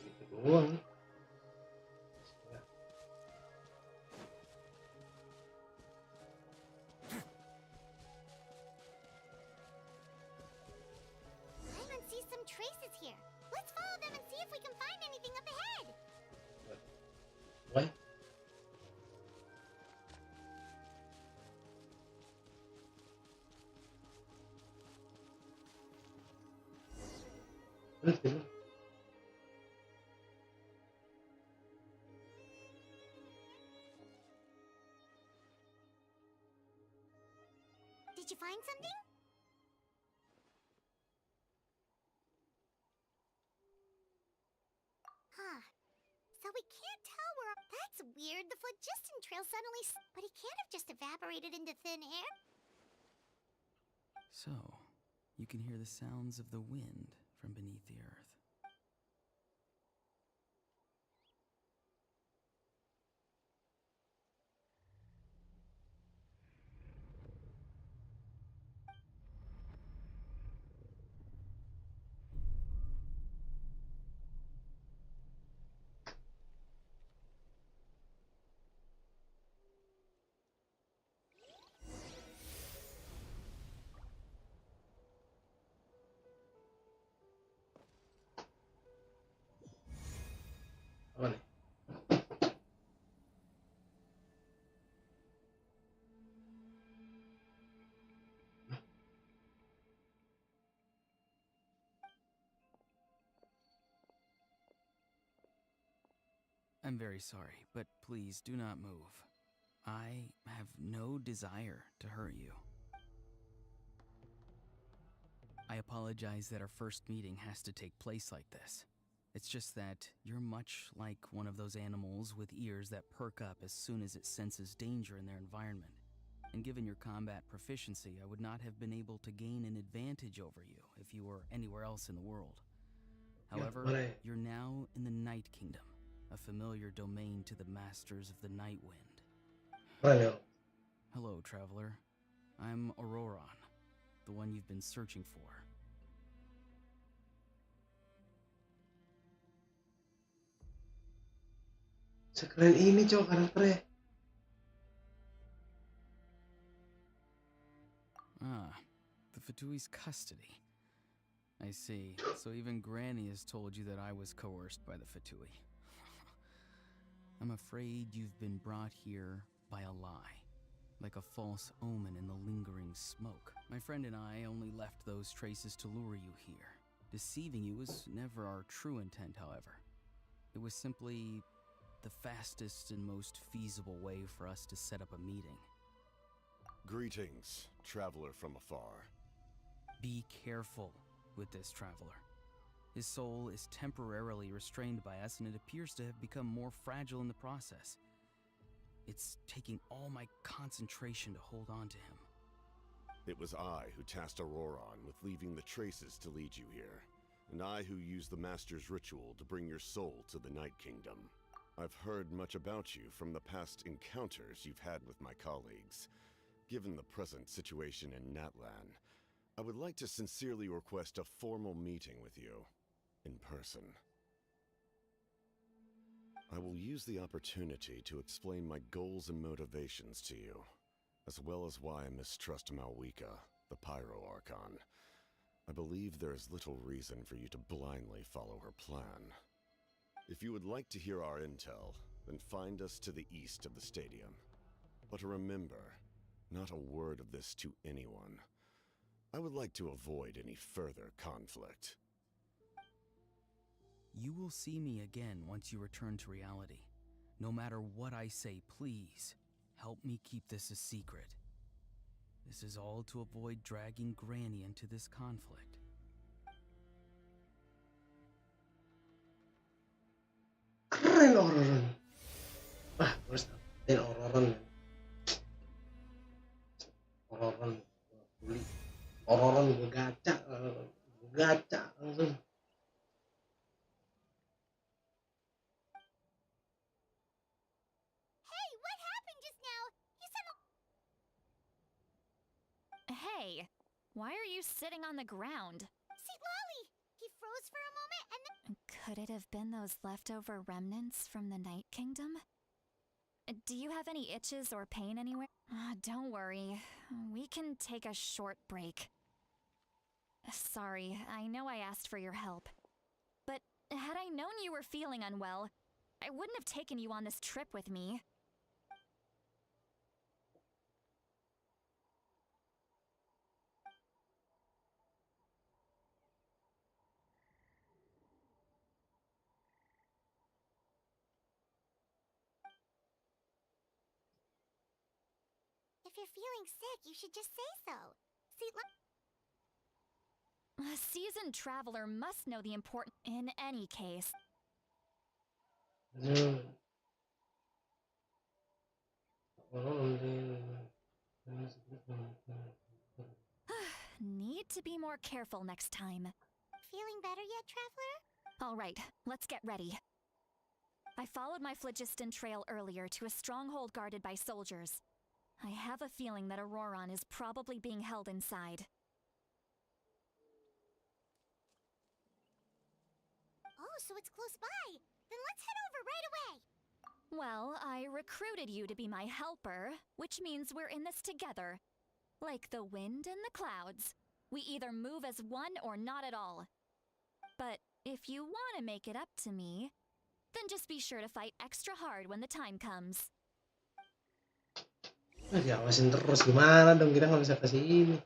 Itu doang. Paimon sees some traces here. Let's follow them and see if we can find anything up ahead. What? Gitu. Did you find something? Huh. So we can't tell where... That's weird. The phlogiston trail suddenly... But he can't have just evaporated into thin air. So, you can hear the sounds of the wind from beneath the earth. Apa nih? I'm very sorry, but please do not move. I have no desire to hurt you. I apologize that our first meeting has to take place like this. It's just that you're much like one of those animals with ears that perk up as soon as it senses danger in their environment. and given your combat proficiency, I would not have been able to gain an advantage over you if you were anywhere else in the world. However, boleh. you're now in the Night Kingdom, a familiar domain to the masters of the Night Wind. Keren ya. Hello, traveler. I'm Auroron, the one you've been searching for. Sekeren ini cowok karakternya. Ah, the Fatui's custody. I see. So even Granny has told you that I was coerced by the Fatui. I'm afraid you've been brought here by a lie, like a false omen in the lingering smoke. My friend and I only left those traces to lure you here. Deceiving you was never our true intent, however. It was simply the fastest and most feasible way for us to set up a meeting. Greetings, traveler from afar. Be careful with this traveler. His soul is temporarily restrained by us, and it appears to have become more fragile in the process. It's taking all my concentration to hold on to him. It was I who tasked Auroron with leaving the traces to lead you here, and I who used the Master's ritual to bring your soul to the Night Kingdom. I've heard much about you from the past encounters you've had with my colleagues. Given the present situation in Natlan, I would like to sincerely request a formal meeting with you, in person. I will use the opportunity to explain my goals and motivations to you, as well as why I mistrust Malwika, the Pyro Archon. I believe there is little reason for you to blindly follow her plan. If you would like to hear our intel, then find us to the east of the stadium. But remember, not a word of this to anyone. I would like to avoid any further conflict. You will see me again once you return to reality. No matter what I say, please, help me keep this a secret. This is all to avoid dragging Granny into this conflict. Keren Auroron. Wah, harus dapetin Auroron. Auroron gua beli. Auroron gue gacha langsung. Hey, what happened just now? You said Hey, why are you sitting on the ground? see Lolly. He froze for a moment and then Could it have been those leftover remnants from the Night Kingdom? Do you have any itches or pain anywhere? Don't worry. We can take a short break. Sorry, I know I asked for your help. But had I known you were feeling unwell, I wouldn't have taken you on this trip with me. if you're feeling sick, you should just say so. See, A seasoned traveler must know the important. In any case, need to be more careful next time. feeling better yet, traveler? All right, let's get ready. I followed my phlogiston trail earlier to a stronghold guarded by soldiers. I have a feeling that Auroron is probably being held inside. Oh, so it's close by. Then let's head over right away. Well, I recruited you to be my helper, which means we're in this together. Like the wind and the clouds. We either move as one or not at all. But if you want to make it up to me, then just be sure to fight extra hard when the time comes. Diawasin terus gimana dong, kita nggak bisa ke sini.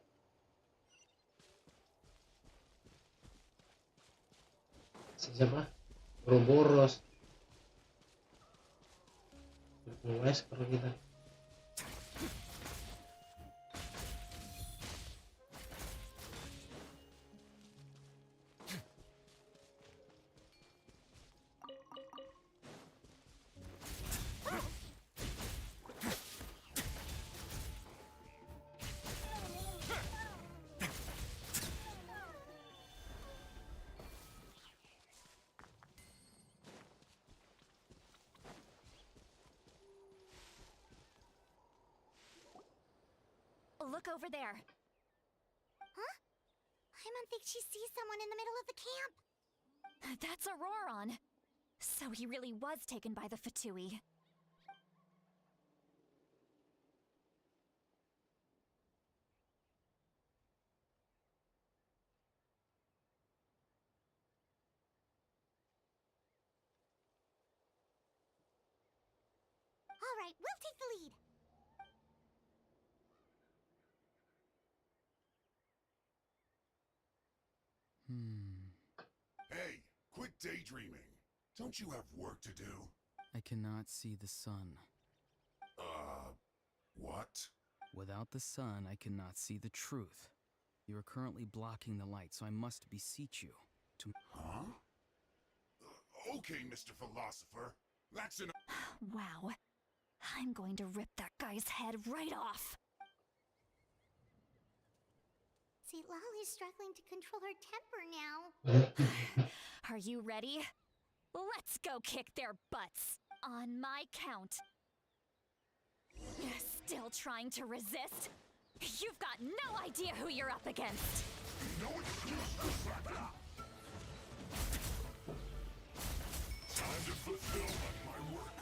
Siapa? Boros. Wes perlu kita. look over there. Huh? Paimon thinks she sees someone in the middle of the camp. That's Auroron. So he really was taken by the Fatui. All right, we'll take the lead. Hey, quit daydreaming. Don't you have work to do? I cannot see the sun. What? Without the sun, I cannot see the truth. You are currently blocking the light, so I must beseech you to... Huh? Okay, Mr. Philosopher. That's enough. Wow. I'm going to rip that guy's head right off. See, Lolly's struggling to control her temper now. Are you ready? Let's go kick their butts. On my count. Still trying to resist? You've got no idea who you're up against. No excuse to back up. Time to fulfill my work.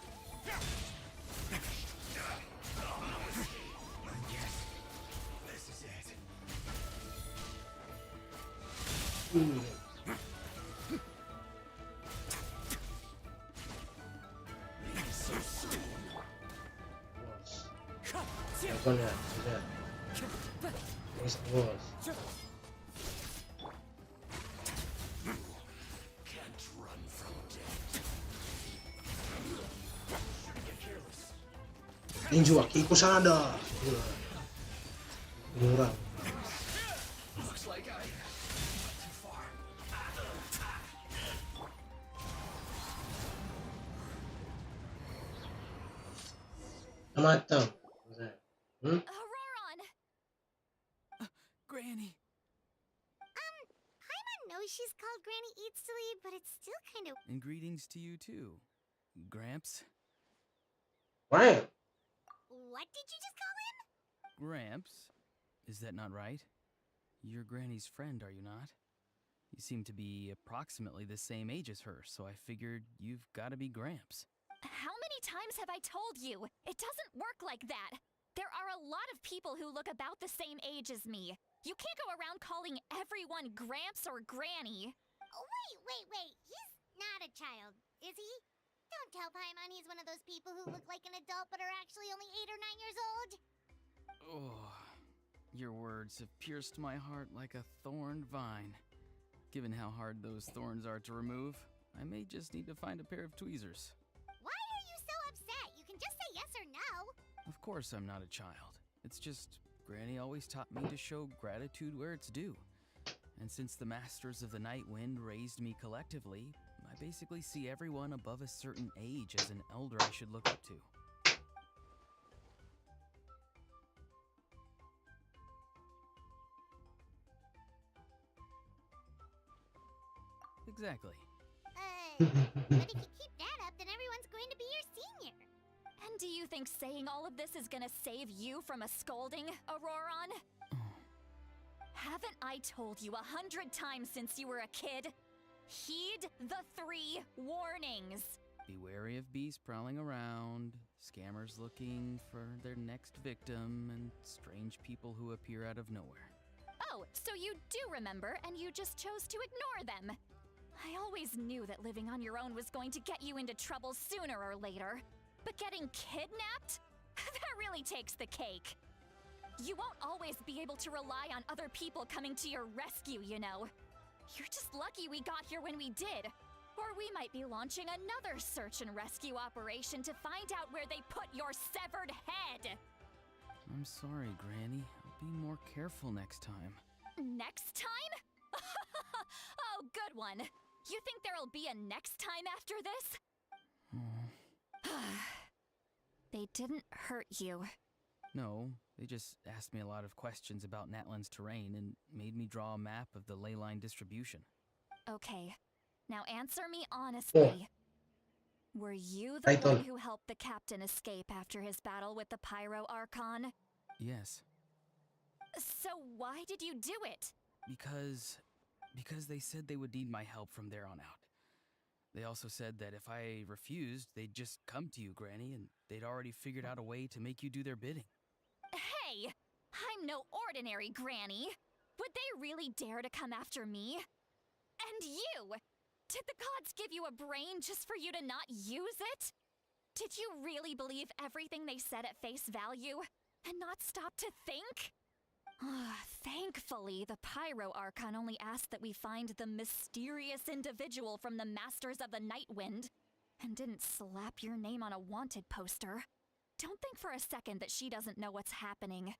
Yes, this is it. Teleponnya sudah. Yes, bos. Can't run from death. Shouldn't get careless. Ninja Akiku Sanada. Murah. Looks like I went too far. Matang. Auroron! Granny! Paimon knows she's called Granny Eats to Leave, but it's still kind of... And greetings to you too, Gramps. Right. What did you just call him? Gramps? Is that not right? You're Granny's friend, are you not? You seem to be approximately the same age as her, so I figured you've got to be Gramps. How many times have I told you? It doesn't work like that. There are a lot of people who look about the same age as me. You can't go around calling everyone Gramps or Granny. Oh, wait. He's not a child, is he? Don't tell Paimon he's one of those people who look like an adult but are actually only 8 or 9 years old. Oh, your words have pierced my heart like a thorned vine. Given how hard those thorns are to remove, I may just need to find a pair of tweezers. Why are you so upset? You can just say yes or no. Of course I'm not a child. It's just, Granny always taught me to show gratitude where it's due. And since the Masters of the Night Wind raised me collectively, I basically see everyone above a certain age as an elder I should look up to. Exactly. But if you keep that up, then everyone's going to be your senior. And do you think saying all of this is gonna save you from a scolding, Auroron? Haven't I told you 100 times since you were a kid? Heed the 3 warnings. Be wary of beasts prowling around, scammers looking for their next victim, and strange people who appear out of nowhere. Oh, so you do remember, and you just chose to ignore them. I always knew that living on your own was going to get you into trouble sooner or later. But getting kidnapped? That really takes the cake. You won't always be able to rely on other people coming to your rescue, you know. You're just lucky we got here when we did. Or we might be launching another search and rescue operation to find out where they put your severed head. I'm sorry, Granny. I'll be more careful next time. Next time? Oh, good one. You think there'll be a next time after this? They didn't hurt you. No, they just asked me a lot of questions about Natlan's terrain and made me draw a map of the ley line distribution. Okay, now answer me honestly. Were you the one who helped the captain escape after his battle with the Pyro Archon? Yes. So why did you do it? Because they said they would need my help from there on out. They also said that if I refused, they'd just come to you, Granny, and they'd already figured out a way to make you do their bidding. Hey! I'm no ordinary granny! Would they really dare to come after me? And you! Did the gods give you a brain just for you to not use it? Did you really believe everything they said at face value and not stop to think? Thankfully, the Pyro Archon only asked that we find the mysterious individual from the Masters of the Night Wind and didn't slap your name on a wanted poster. Don't think for a second that she doesn't know what's happening.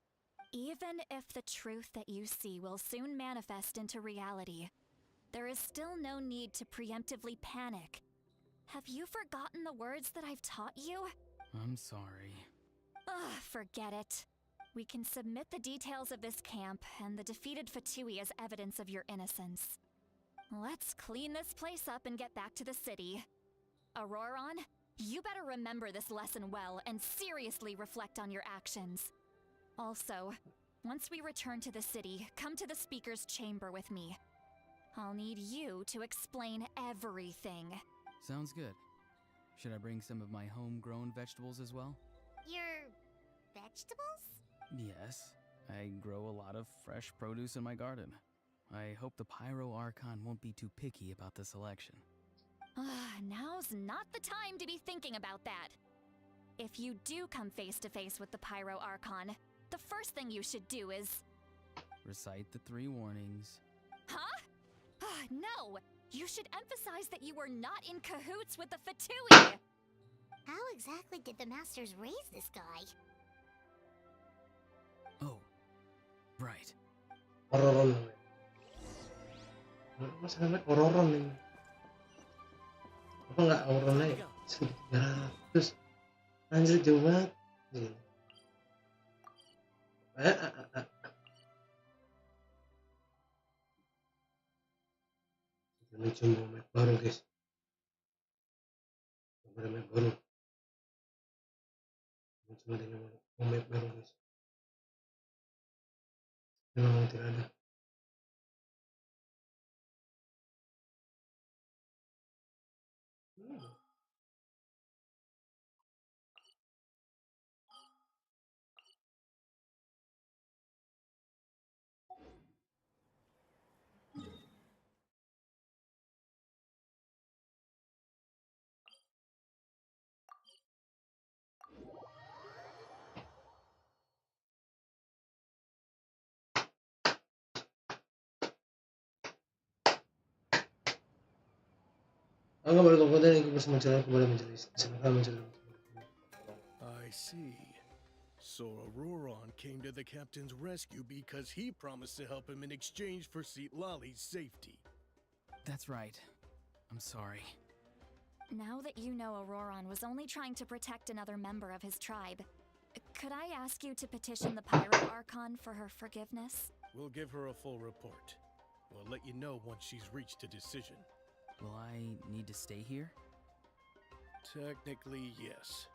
Even if the truth that you see will soon manifest into reality, there is still no need to preemptively panic. Have you forgotten the words that I've taught you? I'm sorry. Forget it. We can submit the details of this camp and the defeated Fatui as evidence of your innocence. Let's clean this place up and get back to the city. Auroron, you better remember this lesson well and seriously reflect on your actions. Also, once we return to the city, come to the speaker's chamber with me. I'll need you to explain everything. Sounds good. Should I bring some of my homegrown vegetables as well? Your vegetables? Yes. I grow a lot of fresh produce in my garden. I hope the Pyro Archon won't be too picky about the selection. Now's not the time to be thinking about that. If you do come face to face with the Pyro Archon, the first thing you should do is... Recite the 3 warnings. Huh? No! You should emphasize that you were not in cahoots with the Fatui! How exactly did the Masters raise this guy? Oh, right. Ororon namanya. Masa namanya Ororon ini? Apa nggak Ororonnya ya? 1300. Anjir jauh banget. Gini. Ini cuma map baru guys. Ada map baru. Cuma dengan map baru guys. Memang tidak ada. Angga baru kemudian yang bersama jalan kembali menjelis. Silahkan menjelis. I see. So Auroron came to the captain's rescue because he promised to help him in exchange for Lali's safety. That's right. I'm sorry. Now that you know Auroron was only trying to protect another member of his tribe, could I ask you to petition the Pyro Archon for her forgiveness? We'll give her a full report. We'll let you know once she's reached a decision. Will I need to stay here? Technically, yes.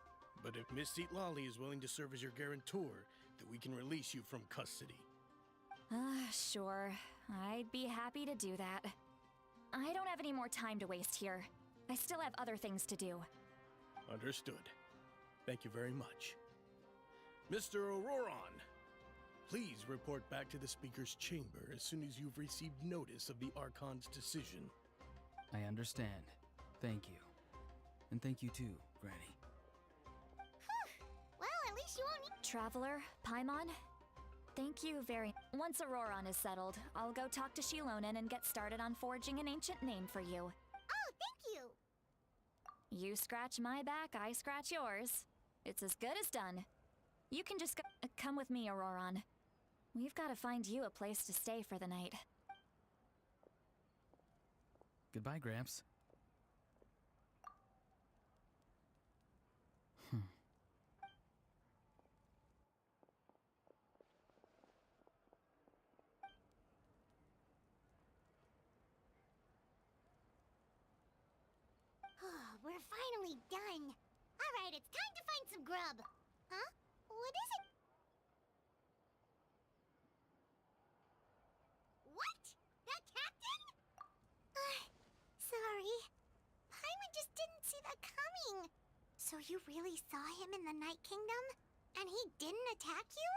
But if Miss Lali is willing to serve as your guarantor, then we can release you from custody. Sure. I'd be happy to do that. I don't have any more time to waste here. I still have other things to do. Understood. Thank you very much. Mr. Auroron, please report back to the speaker's chamber as soon as you've received notice of the Archon's decision. I understand. Thank you. And thank you too, Granny. Well, at least you won't need... Traveler, Paimon, thank you very... Once Auroron is settled, I'll go talk to Shilonen and get started on forging an ancient name for you. Oh, thank you! You scratch my back, I scratch yours. It's as good as done. You can just go... come with me, Auroron. We've got to find you a place to stay for the night. Goodbye, Gramps. We're finally done. Alright, it's time to find some grub. Huh? What is it? You really saw him in the Night Kingdom? And he didn't attack you?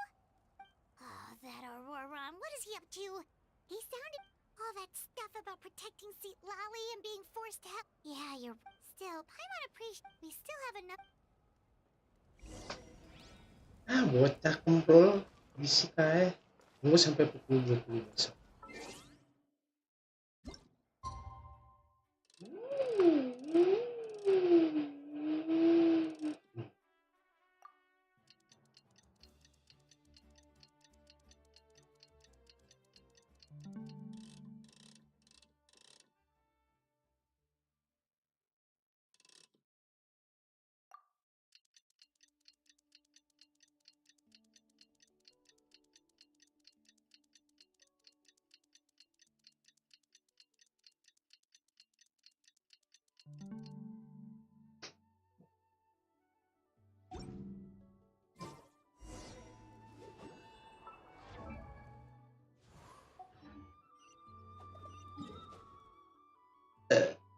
Oh, that Auroron, what is he up to? He sounded all that stuff about protecting Seat Lolly and being forced to help. Yeah, you're still. Paimon appreciate. We still have enough. Bocah kemprol bisik tunggu sampai pukul 20 besok.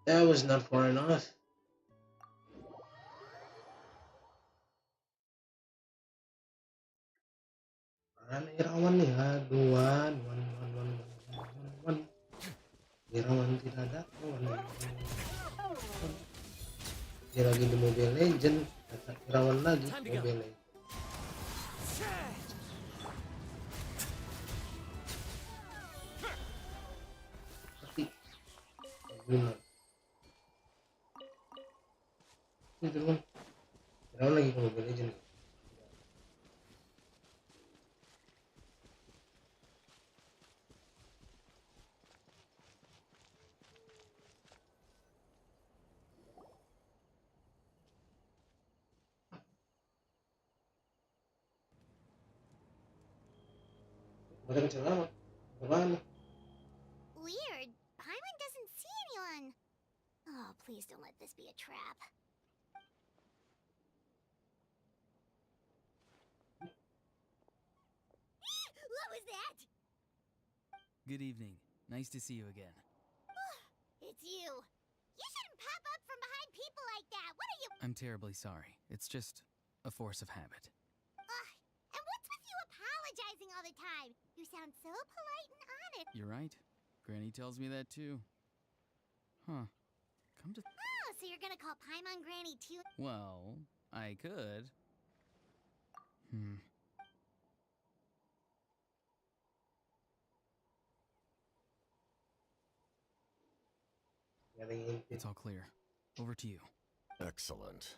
That was not far enough. Mana Irawan nih? Aduan, wan. Irawan tidak datang. Dia lagi di Mobile Legend, kata Irawan lagi Mobile Legend. Tapi gimana? Ini teman, Irawan lagi ke Mobile Legend. Mata kecil amat. Apaan nih? Weird. Paimon doesn't see anyone. Oh, please don't let this be a trap. What was that? Good evening. Nice to see you again. It's you. You shouldn't pop up from behind people like that. What are you? I'm terribly sorry. It's just a force of habit. And what's with you apologizing all the time? You sound so polite and honest. You're right. Granny tells me that too. Huh. Come to... Oh, so you're gonna call Paimon Granny too? Well, I could. It's all clear. Over to you. Excellent.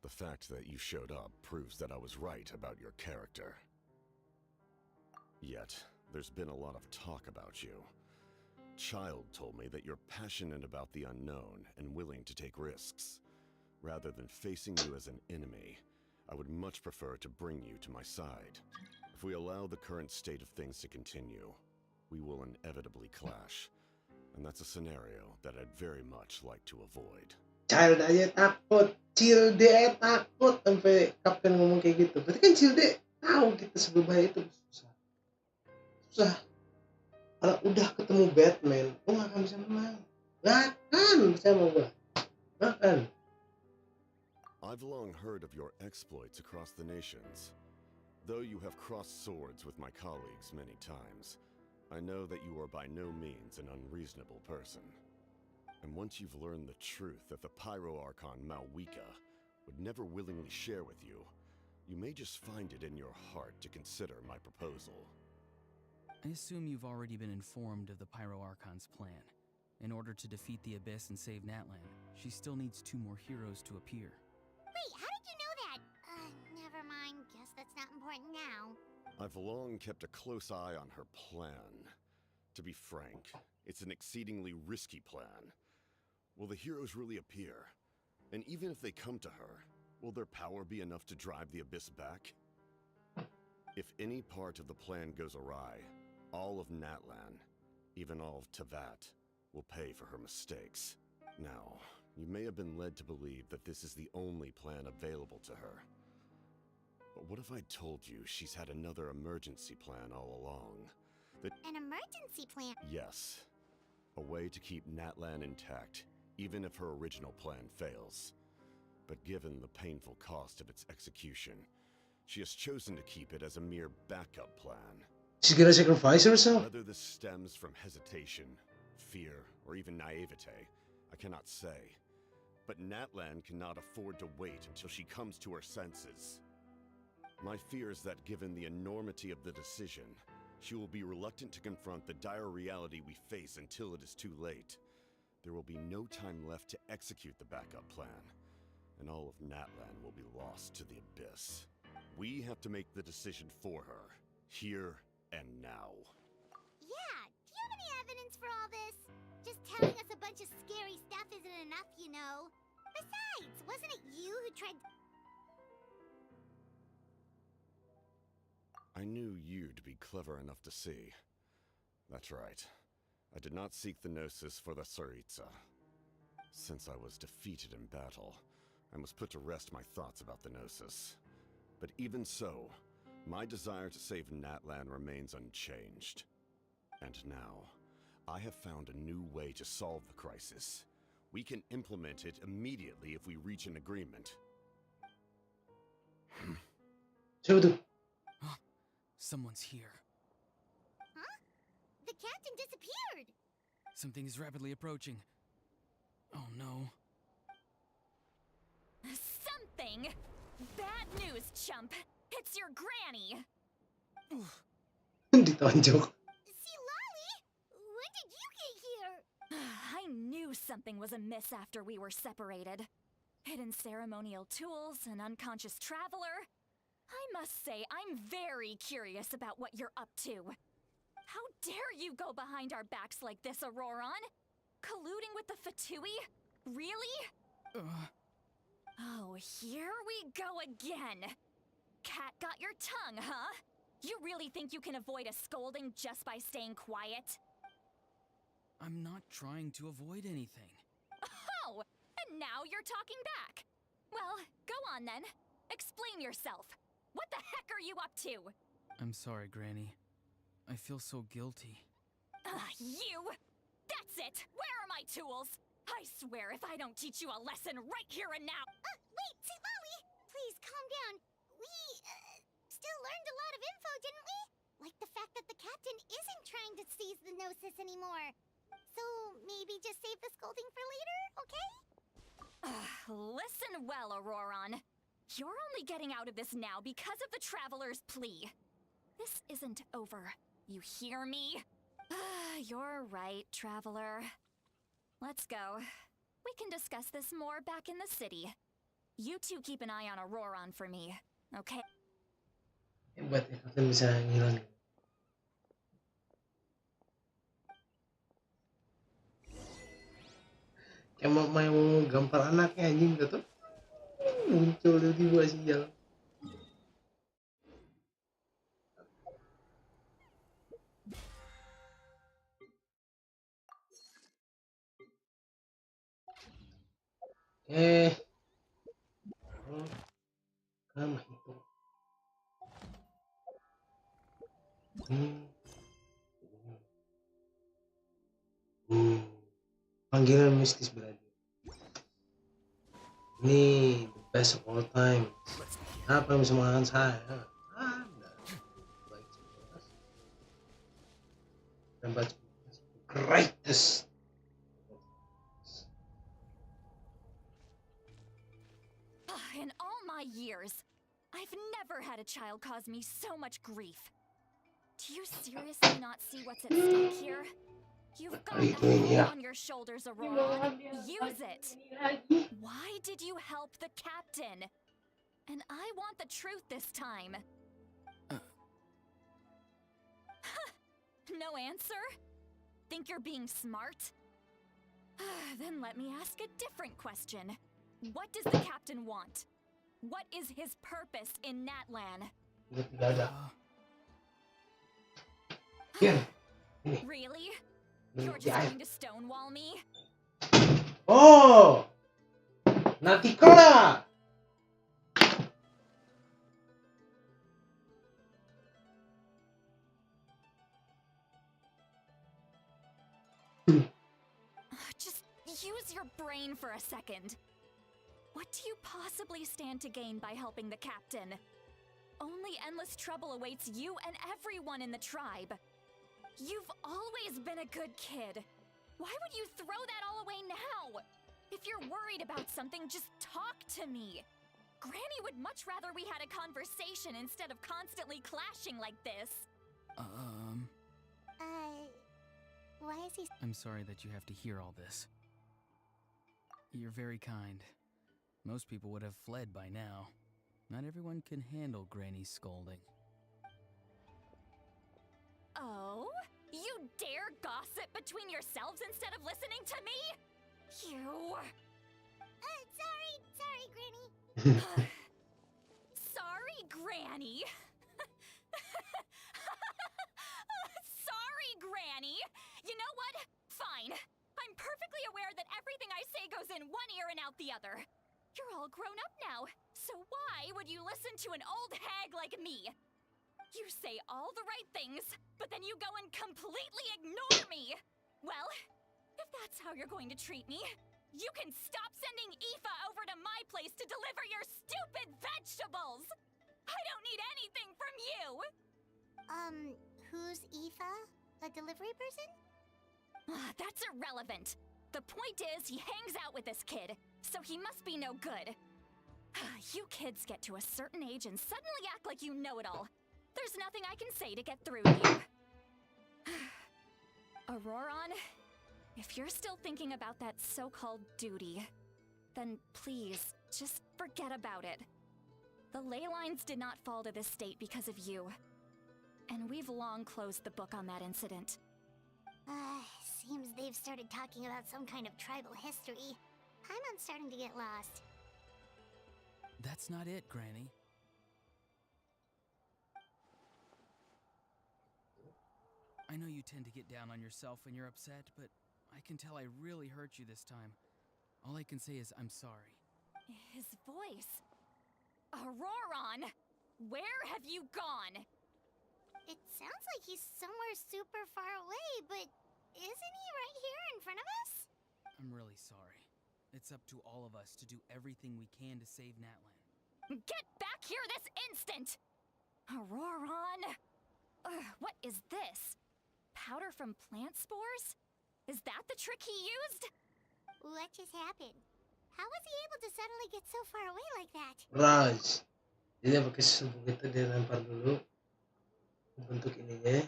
The fact that you showed up proves that I was right about your character. Yet, there's been a lot of talk about you. Child told me that you're passionate about the unknown and willing to take risks. Rather than facing you as an enemy, I would much prefer to bring you to my side. If we allow the current state of things to continue, we will inevitably clash. And that's a scenario that I'd very much like to avoid. Child aja takut, Cilde takut sampai Kapten ngomong kayak gitu. Berarti kan Cilde tahu kita sebebahaya itu susah. Kalau udah ketemu Batman, lo gak akan bisa menang. Gak akan bisa sama gue. Gak akan. I've long heard of your exploits across the nations. Though you have crossed swords with my colleagues many times, I know that you are by no means an unreasonable person. And once you've learned the truth that the Pyro Archon Malwika would never willingly share with you, you may just find it in your heart to consider my proposal. I assume you've already been informed of the Pyro Archon's plan. In order to defeat the Abyss and save Natlan, she still needs 2 more heroes to appear. Wait, how did you know that? Never mind. Guess that's not important now. I've long kept a close eye on her plan. To be frank, it's an exceedingly risky plan. Will the heroes really appear? And even if they come to her, will their power be enough to drive the Abyss back? If any part of the plan goes awry, all of Natlan, even all of Tevat, will pay for her mistakes. Now, you may have been led to believe that this is the only plan available to her. But what if I told you she's had another emergency plan all along? An emergency plan? Yes. A way to keep Natlan intact, even if her original plan fails. But given the painful cost of its execution, she has chosen to keep it as a mere backup plan. She's gonna sacrifice herself? Whether this stems from hesitation, fear, or even naivete, I cannot say. But Natlan cannot afford to wait until she comes to her senses. My fear is that given the enormity of the decision, she will be reluctant to confront the dire reality we face until it is too late. There will be no time left to execute the backup plan, and all of Natlan will be lost to the abyss. We have to make the decision for her, here and now. Yeah, do you have any evidence for all this? Just telling us a bunch of scary stuff isn't enough, you know. Besides, wasn't it you who tried... I knew you'd be clever enough to see. That's right. I did not seek the Gnosis for the Tsaritsa. Since I was defeated in battle, I must put to rest my thoughts about the Gnosis. But even so, my desire to save Natlan remains unchanged. And now, I have found a new way to solve the crisis. We can implement it immediately if we reach an agreement. Someone's here. Huh? The captain disappeared! Something is rapidly approaching. Oh no. Something? Bad news, chump. It's your granny. Ditonjok. See, Lolly? When did you get here? I knew something was amiss after we were separated. Hidden ceremonial tools, an unconscious traveler. I must say, I'm very curious about what you're up to. How dare you go behind our backs like this, Auroron? Colluding with the Fatui? Really? Oh, here we go again. Cat got your tongue, huh? You really think you can avoid a scolding just by staying quiet? I'm not trying to avoid anything. Oh, and now you're talking back. Well, go on then. Explain yourself. What the heck are you up to? I'm sorry, Granny. I feel so guilty. You! That's it! Where are my tools? I swear if I don't teach you a lesson right here and now... Wait, see, Lolly! Please, calm down. We, still learned a lot of info, didn't we? Like the fact that the captain isn't trying to seize the Gnosis anymore. So, maybe just save the scolding for later, okay? Listen well, Auroron. You're only getting out of this now because of the Traveler's plea. This isn't over. You hear me? You're right, Traveler. Let's go. We can discuss this more back in the city. You two keep an eye on Auroron for me, okay? Hebat ya, Kapten bisa ngilangin. Kayak mau gampar anaknya anjing gitu. Muncul tiba-tiba sial. Ramah itu. Panggilan mistis berarti. Ini the best of all time. Apa yang bisa mengalahkan saya? Ada. Baik sebelas. Dan baca greatest. In all my years, I've never had a child cause me so much grief. Do you seriously not see what's at stake here? You've got a head on your shoulders, Aurora. Use it. Why did you help the captain? And I want the truth this time. No answer? Think you're being smart? Then let me ask a different question. What does the captain want? What is his purpose in Natlan? Really? You're just going to stonewall me? Oh! Natikola! Just use your brain for a second. What do you possibly stand to gain by helping the captain? Only endless trouble awaits you and everyone in the tribe. You've always been a good kid. Why would you throw that all away now? If you're worried about something, just talk to me. Granny would much rather we had a conversation instead of constantly clashing like this. Why is he... I'm sorry that you have to hear all this. You're very kind. Most people would have fled by now. Not everyone can handle Granny's scolding. Oh? You dare gossip between yourselves instead of listening to me? You... Sorry, Granny. Sorry, Granny. Sorry, Granny. You know what? Fine. I'm perfectly aware that everything I say goes in one ear and out the other. You're all grown up now, so why would you listen to an old hag like me? You say all the right things, but then you go and completely ignore me. Well, if that's how you're going to treat me, you can stop sending Aoife over to my place to deliver your stupid vegetables! I don't need anything from you! Who's Aoife? A delivery person? That's irrelevant. The point is, he hangs out with this kid, so he must be no good. You kids get to a certain age and suddenly act like you know it all. There's nothing I can say to get through to you. Auroron, if you're still thinking about that so-called duty, then please, just forget about it. The ley lines did not fall to this state because of you. And we've long closed the book on that incident. Seems they've started talking about some kind of tribal history. I'm starting to get lost. That's not it, Granny. I know you tend to get down on yourself when you're upset, but I can tell I really hurt you this time. All I can say is I'm sorry. His voice. Auroron! Where have you gone? It sounds like he's somewhere super far away, but isn't he right here in front of us? I'm really sorry. It's up to all of us to do everything we can to save Natlan. Get back here this instant! Auroron! What is this? Powder from plant spores? Is that the trick he used? What just happened? How was he able to suddenly get so far away like that? Rise. Jadi dia pakai sesuatu itu dia lempar dulu bentuk ininya,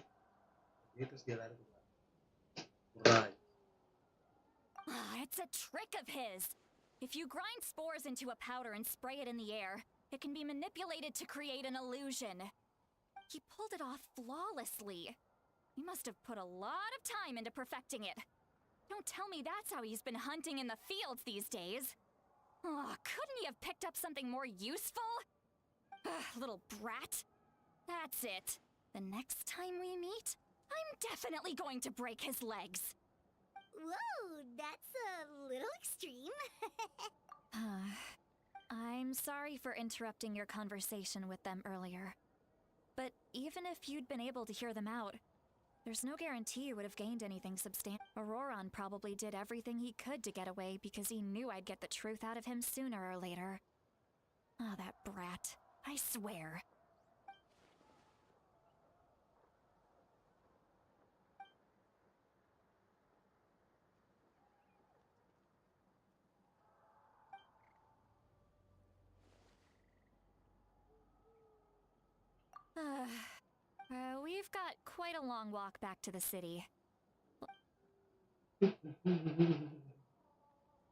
terus dia lari ke belakang. Rise. It's a trick of his. If you grind spores into a powder and spray it in the air, it can be manipulated to create an illusion. He pulled it off flawlessly. He must have put a lot of time into perfecting it. Don't tell me that's how he's been hunting in the fields these days. Couldn't he have picked up something more useful? Little brat. That's it. The next time we meet, I'm definitely going to break his legs. Whoa, that's a little extreme. I'm sorry for interrupting your conversation with them earlier. But even if you'd been able to hear them out, there's no guarantee you would have gained anything substantial. Auroron probably did everything he could to get away because he knew I'd get the truth out of him sooner or later. That brat. I swear. We've got quite a long walk back to the city.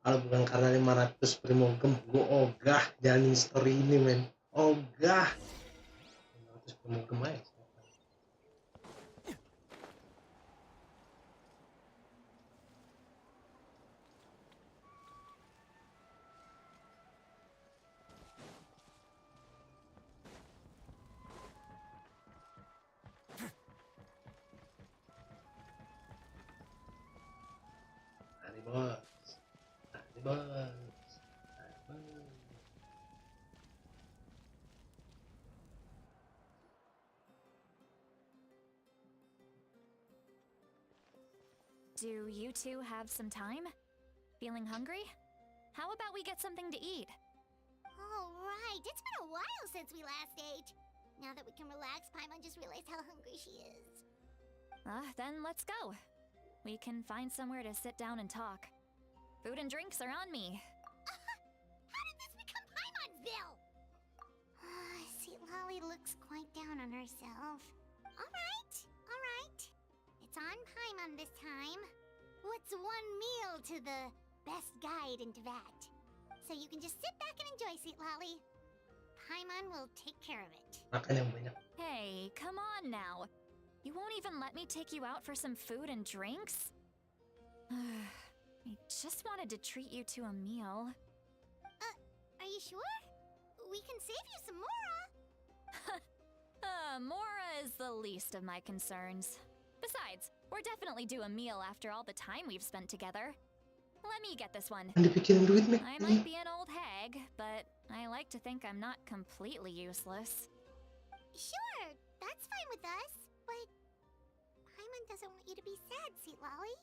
Kalau bukan karena 500 primogem, gue ogah jalanin story ini, men. Ogah. 500 primogem aja. Hari bos. Hari bos. Hari bos. Do you two have some time? Feeling hungry? How about we get something to eat? All right, it's been a while since we last ate. Now that we can relax, Paimon just realized how hungry she is. Then let's go. We can find somewhere to sit down and talk. Food and drinks are on me. How did this become Paimon'sville? Sweet Lolly looks quite down on herself. All right. It's on Paimon this time. What's one meal to the best guide into that? So you can just sit back and enjoy, Sweet Lolly. Paimon will take care of it. Makan yang banyak. Hey, come on now. You won't even let me take you out for some food and drinks? I just wanted to treat you to a meal. Are you sure? We can save you some Mora. Mora is the least of my concerns. Besides, we're definitely due a meal after all the time we've spent together. Let me get this one. Kan dipikirin duit, Mek. I might be an old hag, but I like to think I'm not completely useless. Sure, that's fine with us. But Paimon doesn't want you to be sad, Sweet Lolly.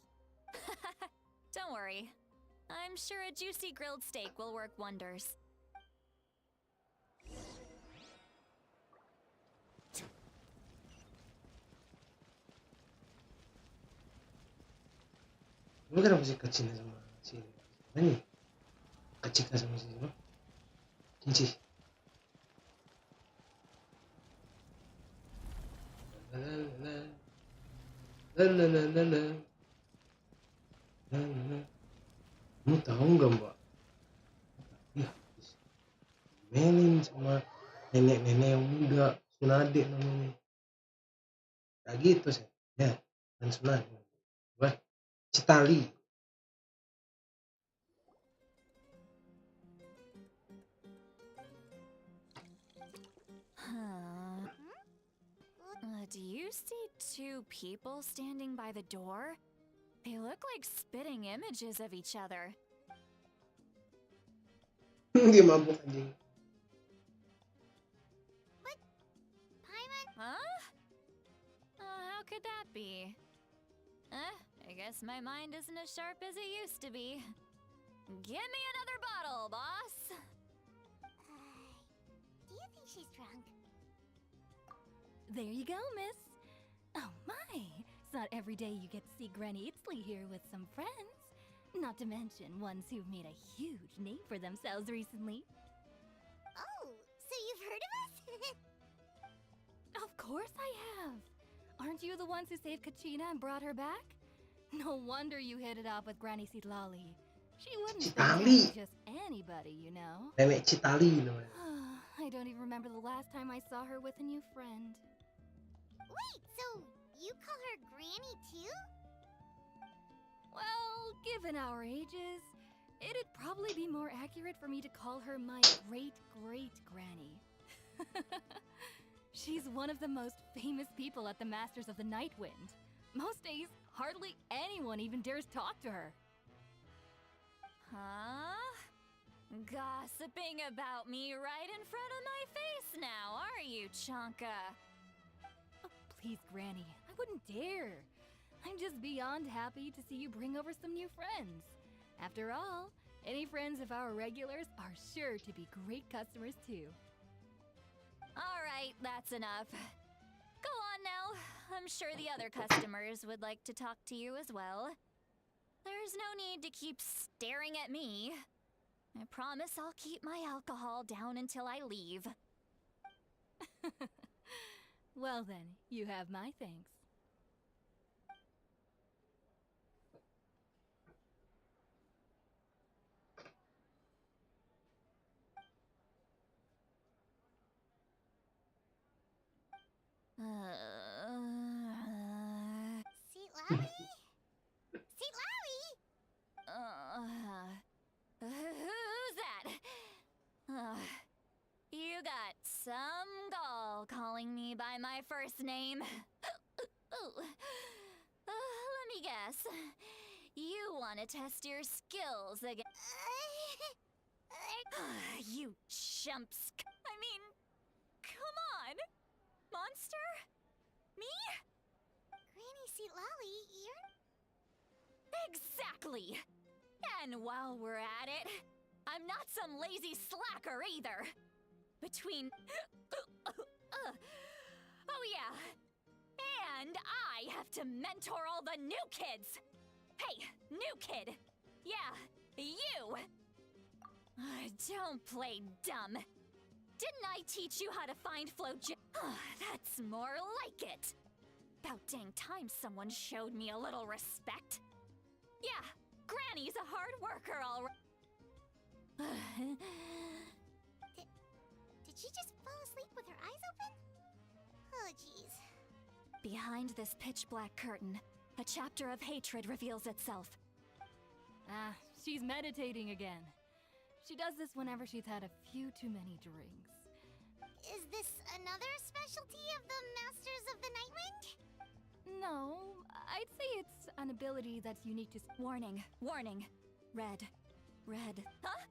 Don't worry. I'm sure a juicy grilled steak will work wonders. Lu kenapa sih kecil sama si ini? Kecil sama si siapa? Kinci. Kamu tahu nggak, Mbak? Iya, melin sama nenek-nenek yang muda, Sunade namanya. Kayak gitu sih. Ya, dan Sunade. Wah, Citali. Do you see two people standing by the door? They look like spitting images of each other. Dia mabuk anjing. Paimon? Huh? How could that be? I guess my mind isn't as sharp as it used to be. Give me another bottle, boss! Do you think she's drunk? There you go, miss. Oh my, it's not every day you get to see Granny Itzley here with some friends. Not to mention ones who've made a huge name for themselves recently. Oh, so you've heard of us? Of course I have. Aren't you the ones who saved Kachina and brought her back? No wonder you hit it off with Granny Sitlali. She wouldn't think that was just anybody, you know. Nenek Citali namanya. I don't even remember the last time I saw her with a new friend. Wait, so you call her Granny too? Well, given our ages, it'd probably be more accurate for me to call her my great-great-granny. She's one of the most famous people at the Masters of the Nightwind. Most days, hardly anyone even dares talk to her. Huh? Gossiping about me right in front of my face now, are you, Chonka? Oh, please, Granny, I wouldn't dare. I'm just beyond happy to see you bring over some new friends. After all, any friends of our regulars are sure to be great customers too. All right, that's enough. Go on now. I'm sure the other customers would like to talk to you as well. There's no need to keep staring at me. I promise I'll keep my alcohol down until I leave. Well then, you have my thanks. Seatlawi? Seatlawi? Who's that? You got some gall calling me by my first name. Let me guess. You want to test your skills again? You chumps. I mean, come on. Monster? Me? Granny Seatlali, you're... Exactly! And while we're at it, I'm not some lazy slacker either. Between... oh yeah. And I have to mentor all the new kids. Hey, new kid. Yeah, you. Don't play dumb. Didn't I teach you how to find flow? That's more like it. About dang time someone showed me a little respect. Yeah, Granny's a hard worker, all right. Did she just fall asleep with her eyes open? Oh, jeez. Behind this pitch-black curtain, a chapter of hatred reveals itself. Ah, she's meditating again. She does this whenever she's had a few too many drinks. Is this another specialty of the Masters of the Nightwind? No, I'd say it's an ability that's unique to... Warning, warning. Red. Red. Huh?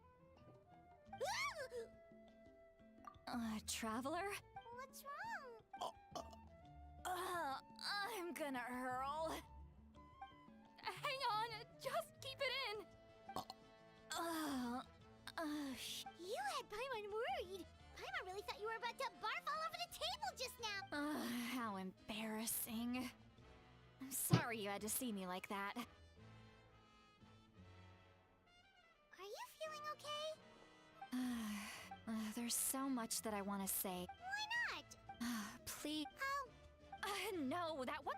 Traveler? What's wrong? I'm gonna hurl. Hang on, just keep it in. You had Paimon worried. Paimon really thought you were about to barf all over the table just now. How embarrassing. I'm sorry you had to see me like that. Are you feeling okay? There's so much that I want to say. Why not? Please. No, that what?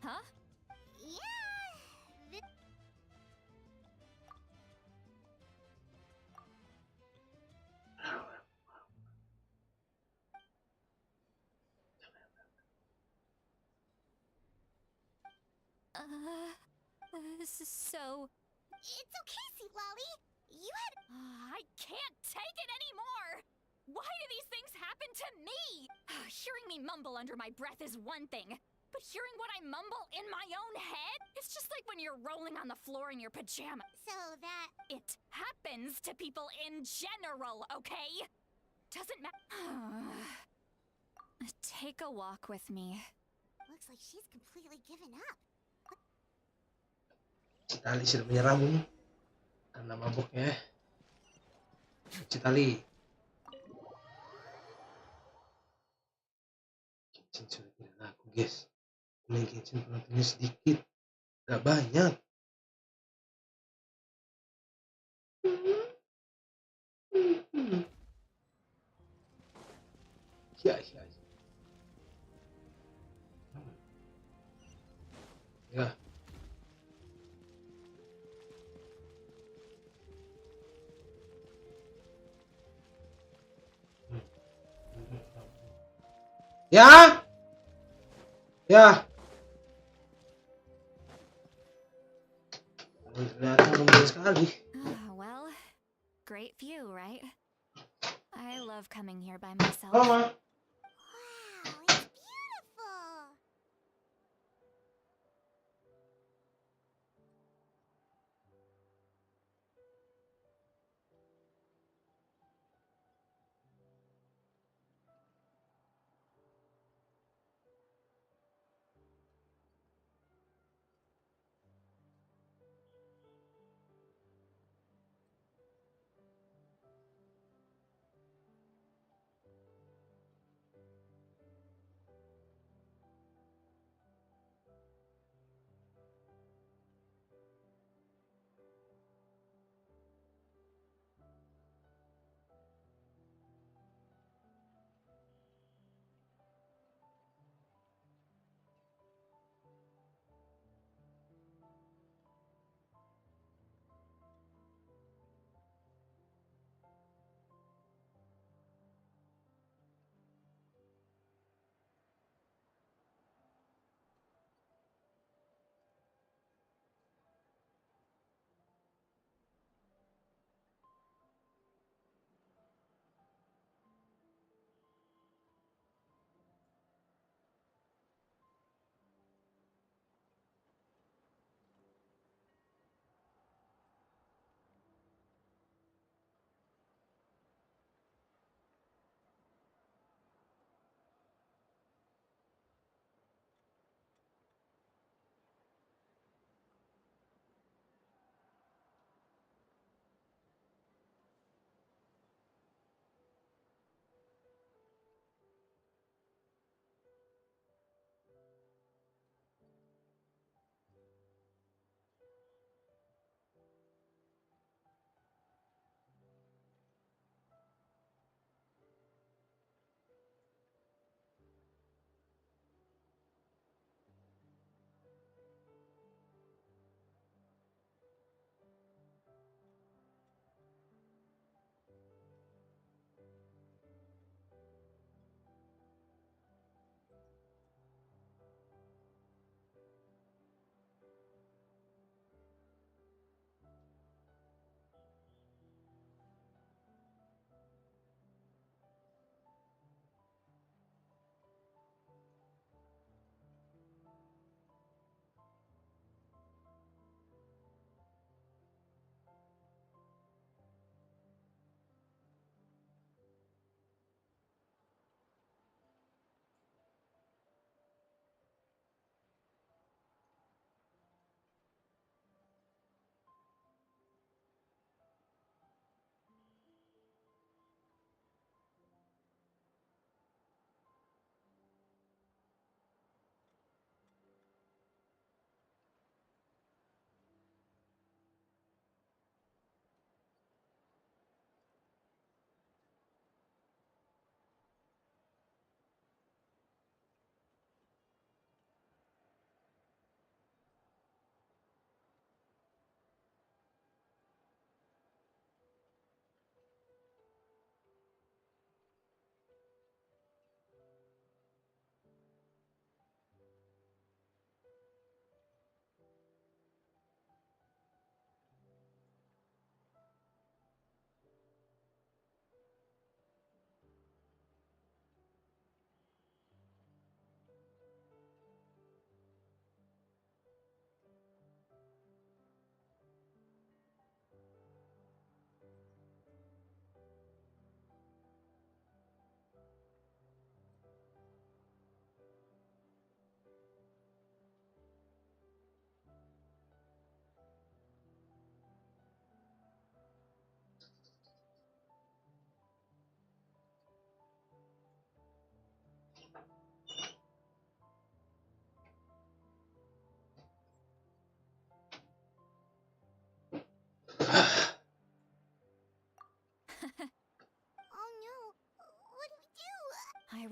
Huh? Yeah. This is so... It's okay, Sweet Lolly. You had... I can't take it anymore! Why do these things happen to me? Hearing me mumble under my breath is one thing, but hearing what I mumble in my own head? It's just like when you're rolling on the floor in your pajamas. So that... It happens to people in general, okay? Doesn't matter. Take a walk with me. Looks like she's completely given up. Citali sudah menyerah Bung karena mabuknya. Citali Genshin sudah tidak laku guys. Main Genshin penontonnya sedikit, gak banyak. Ya. Ya. Ternyata lumayan sekali. Well, great view, right? I love coming here by myself. Mama. Wow, it's beautiful.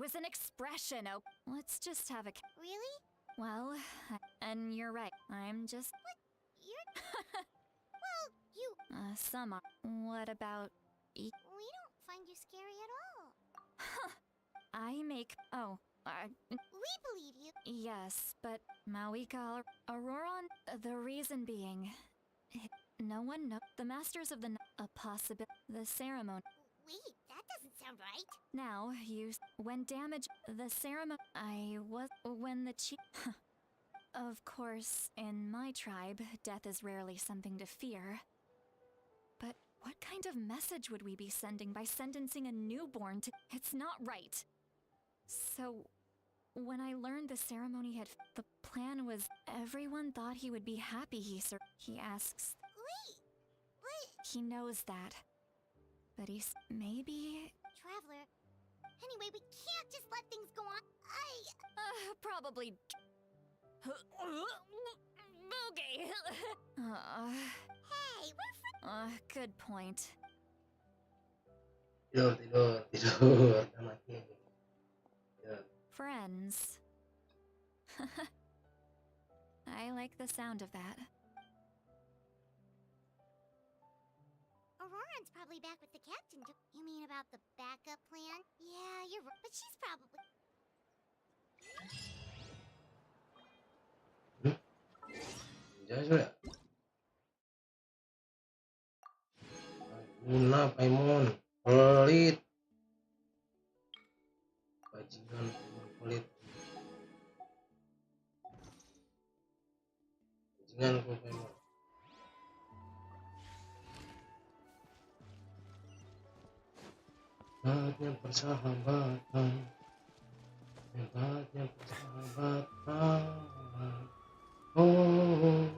was an expression, oh. Let's just have a... Really? Well, and you're right. I'm just... You're... well, you... some are. What about... We don't find you scary at all. I make... Oh, We believe you. yes, but Mawika Auroron, the reason being... No one knows. The Masters of the... A possible... The ceremony... Wait, that doesn't sound right. Now, when damage... The ceremony... When the chief... Of course, in my tribe, death is rarely something to fear. But what kind of message would we be sending by sentencing a newborn to... It's not right. So, when I learned the ceremony had... The plan was... Everyone thought he would be happy he asks... Wait, what? He knows that. But he's... Maybe... Traveler. Anyway, we can't just let things go on. Probably... Okay. Hey, we're Good point. Tidur. Udah mati. Tidur. Friends. I like the sound of that. Auroran's probably back with the captain. You mean about the backup plan? Yeah, you're right. But she's probably... Jangan sudah. Guna Paimon pelit. Bajingan Paimon pelit. Bajingan ku Paimon. Hebatnya persahabatan. Hebatnya persahabatan. Oh.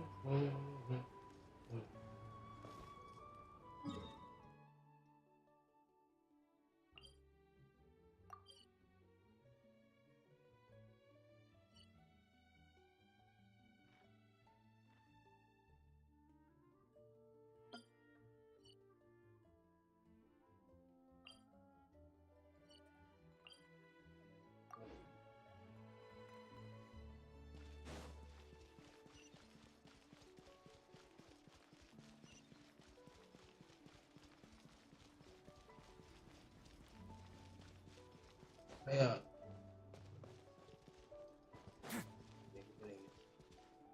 Kayak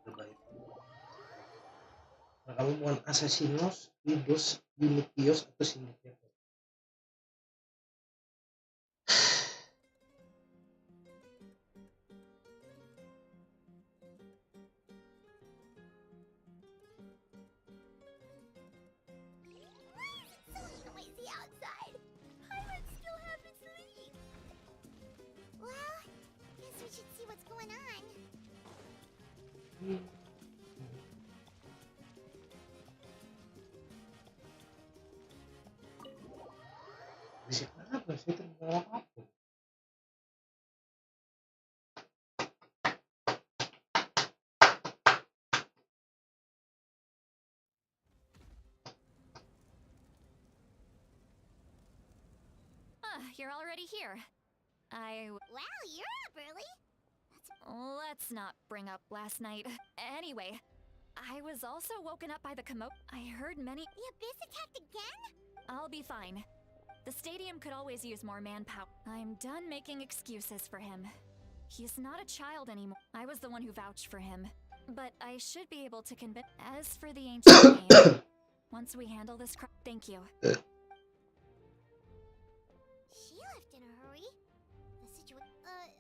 terbaik. Nah, kamu bukan Assassinos, Lidos, Unitios atau Syndicate. So noisy outside. Pirates still haven't sleep. Well, guess we should see what's going on. Bisa apa sih itu mau apa? You're already here. Wow, you're up early. Let's not bring up last night. Anyway, I was also woken up by the commotion. I heard many... The Abyss attacked again? I'll be fine. The stadium could always use more manpower. I'm done making excuses for him. He's not a child anymore. I was the one who vouched for him. But I should be able to convince... As for the ancient game, once we handle this thank you. She left in a hurry. The situation...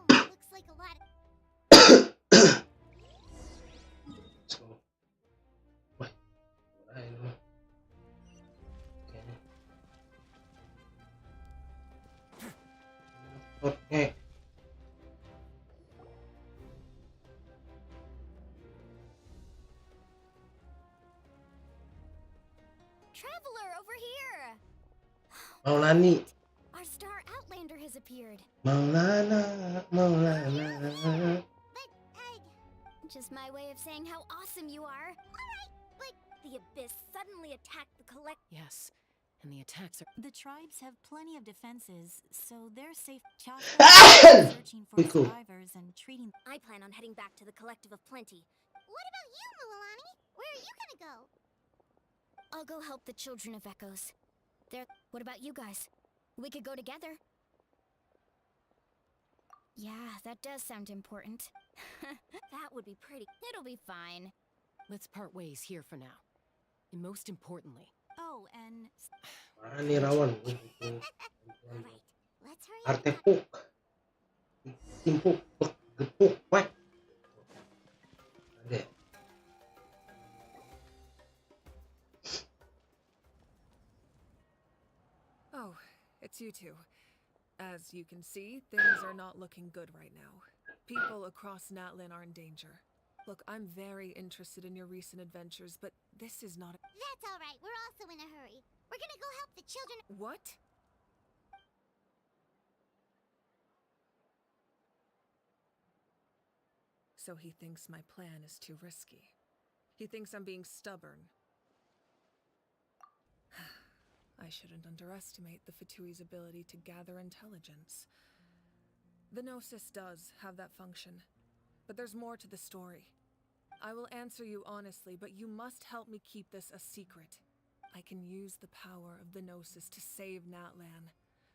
looks like a lot of... Let's go. Wah, mulai ini mah. Kayaknya. Oke. Traveler over here! Maulani. Our star outlander has appeared. Maulana. But, just my way of saying how awesome you are. Alright, but the Abyss suddenly attacked the collect... Yes, and the attacks are. The tribes have plenty of defenses, so they're safe. Chakra is searching for Cool. survivors and treating. I plan on heading back to the Collective of Plenty. What about you, Mulalani? Where are you gonna go? I'll go help the Children of Echoes. What about you guys? We could go together. Yeah, that does sound important. That would be pretty. It'll be fine. Let's part ways here for now. And most importantly, Oh, and Mana nih rawan? Alright, let's hurry up. Artepuk, timpuk, gepuk, wek. Ada. Oh, it's you two. As you can see, things are not looking good right now. People across Natlan are in danger. Look, I'm very interested in your recent adventures, but this is not. That's alright, we're also in a hurry. We're gonna go help the children. What? So he thinks my plan is too risky. He thinks I'm being stubborn. I shouldn't underestimate the Fatui's ability to gather intelligence. The Gnosis does have that function, but there's more to the story. I will answer you honestly, but you must help me keep this a secret. I can use the power of the Gnosis to save Natlan,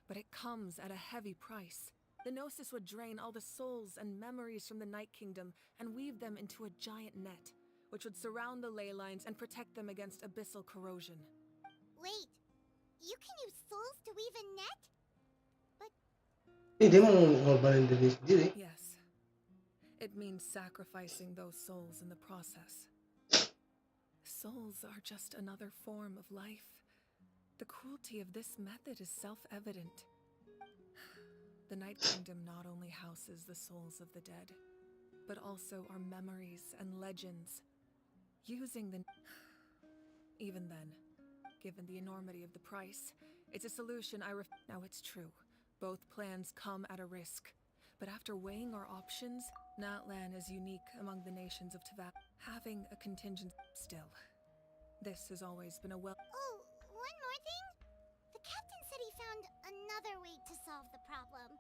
but it comes at a heavy price. The Gnosis would drain all the souls and memories from the Night Kingdom and weave them into a giant net, which would surround the ley lines and protect them against abyssal corrosion. Wait, you can use souls to weave a net? Dia mau ngorbanin diri sendiri. Yes. It means sacrificing those souls in the process. Souls are just another form of life. The cruelty of this method is self-evident. The Night Kingdom not only houses the souls of the dead, but also our memories and legends. Using the... Even then, given the enormity of the price, it's a solution Now it's true, both plans come at a risk. But after weighing our options, Natlan is unique among the nations of Teyvat. Having a contingent... Still, this has always been a well... Oh, one more thing? The captain said he found another way to solve the problem.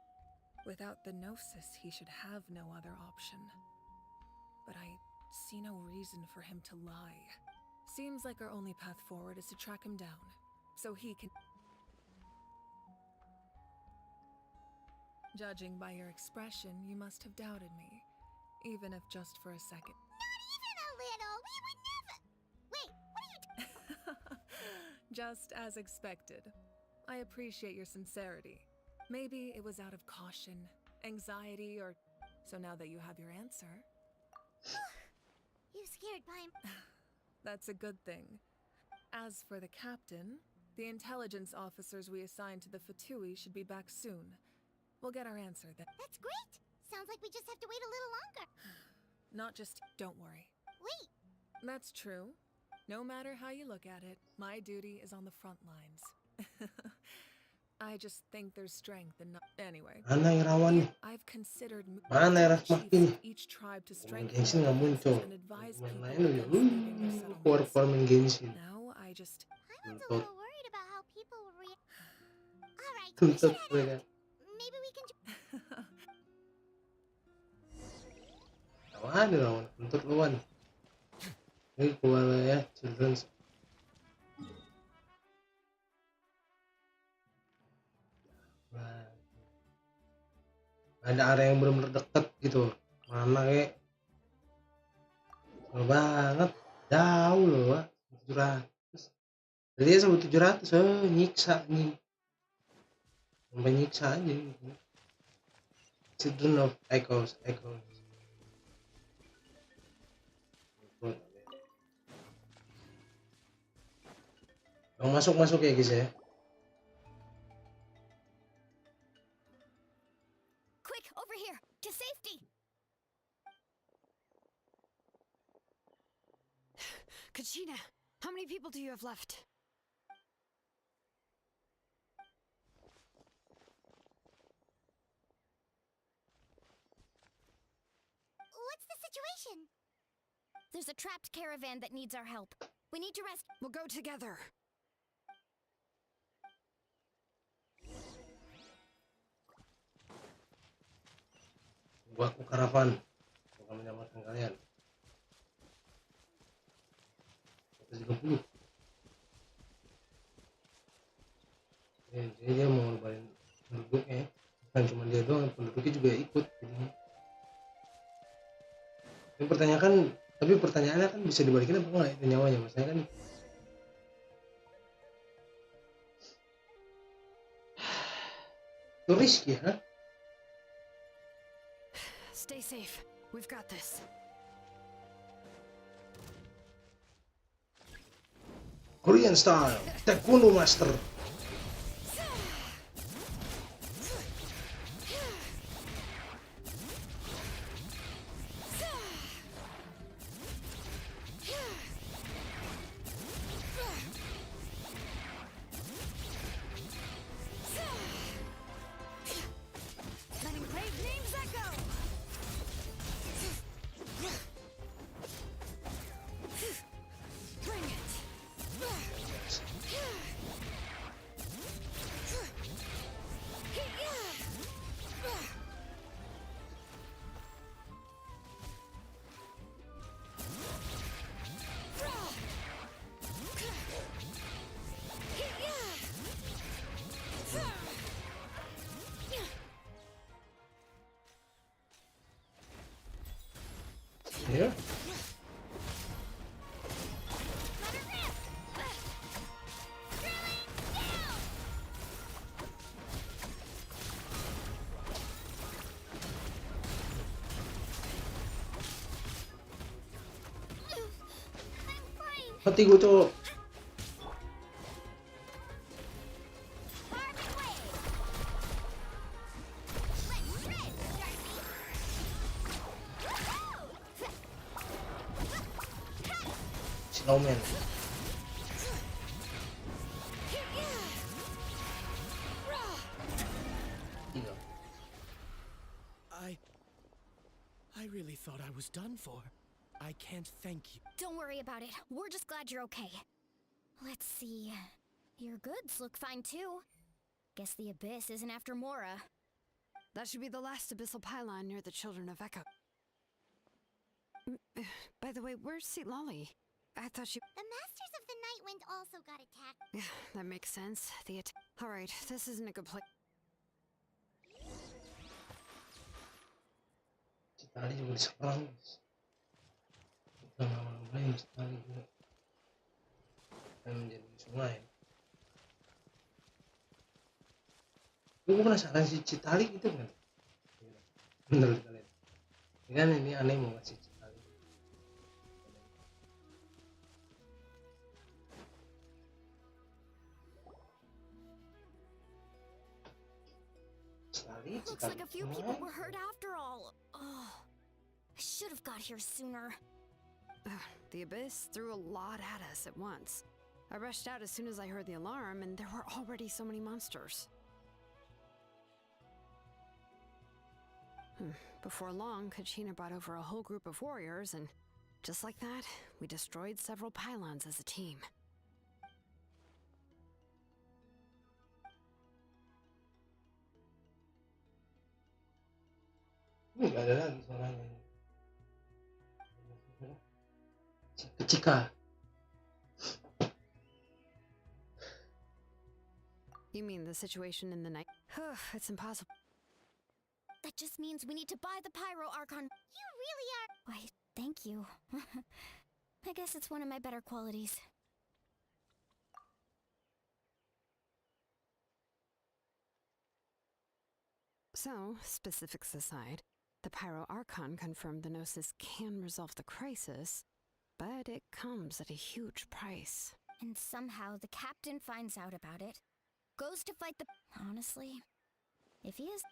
Without the Gnosis, he should have no other option. But I see no reason for him to lie. Seems like our only path forward is to track him down, so he can... Judging by your expression, you must have doubted me, even if just for a second. Not even a little! We would never... Wait, what are you... Just as expected. I appreciate your sincerity. Maybe it was out of caution, anxiety, or... So now that you have your answer... You scared by him. That's a good thing. As for the captain, the intelligence officers we assigned to the Fatui should be back soon. We'll get our answer then. That's great! Sounds like we just have to wait a little longer. Not just... Don't worry. Wait! That's true. No matter how you look at it, my duty is on the front lines. I just think there's strength in... Anyway. Mana yang rawan nih? I've considered... Mana yang rasmak ini? Each tribe to strengthen Genshin nggak muncul. and advise Main people lain udah against leaving their settlements. keluar main Genshin. Now I just... I was a little worried about how people will react. Alright, we Tuntut should head mereka. out. Maybe we can... Mana rawan? Tuntut luan. Ini keluar ya, children's. Ada area yang benar-benar deket gitu. Mana kek? Jauh banget. Jauh loh, Pak. 700. Jadi ya sampai 700. Nyiksa nih. Sampai nyiksa aja gitu. Children of Echoes. Yang masuk ya guys ya. Quick, over here! To safety! Kachina, how many people do you have left? What's the situation? There's a trapped caravan that needs our help. We need to rest. We'll go together. Aku karavan akan menyelamatkan kalian. 130. Jadi dia mau ngorbanin penduduknya, bukan cuma dia doang, penduduknya juga ikut. Jadinya. Tapi pertanyaannya kan bisa dibalikin apa enggak itu nyawanya, maksudnya kan itu risky ya. Stay safe. We've got this. Korean style, taekwondo master. Letting brave names echo. Bring it. Ya. Mati gue cowok. Snowman. Iya. I really thought I was done for. I can't thank you. Don't worry about it. We're just glad you're okay. Let's see. Your goods look fine too. Guess the Abyss isn't after Mora. That should be the last abyssal pylon near the Children of Echo. By the way, where's Seat Lolly? I thought she... The Masters of the Night Wind also got attacked. Yeah, that makes sense. Alright, this isn't a good place. Tadi juga diserang. Kita main sekali juga. Dan menjadi sungai. Gue penasaran si Citali itu kan? Menurut kalian? Kan ini aneh mau ngasih Citali. Looks like a few people were hurt after all. Oh, I should have got here sooner. The Abyss threw a lot at us at once. I rushed out as soon as I heard the alarm, and there were already so many monsters. Before long, Kachina brought over a whole group of warriors, and just like that, we destroyed several pylons as a team. Ini gak ada lagi suaranya. Cika. You mean the situation in the night? It's impossible. That just means we need to buy the Pyro Archon. You really are. Why, thank you. I guess it's one of my better qualities. So, specifics aside, the Pyro Archon confirmed the Gnosis can resolve the crisis, but it comes at a huge price. And somehow the captain finds out about it, goes to fight the... Honestly, if he is...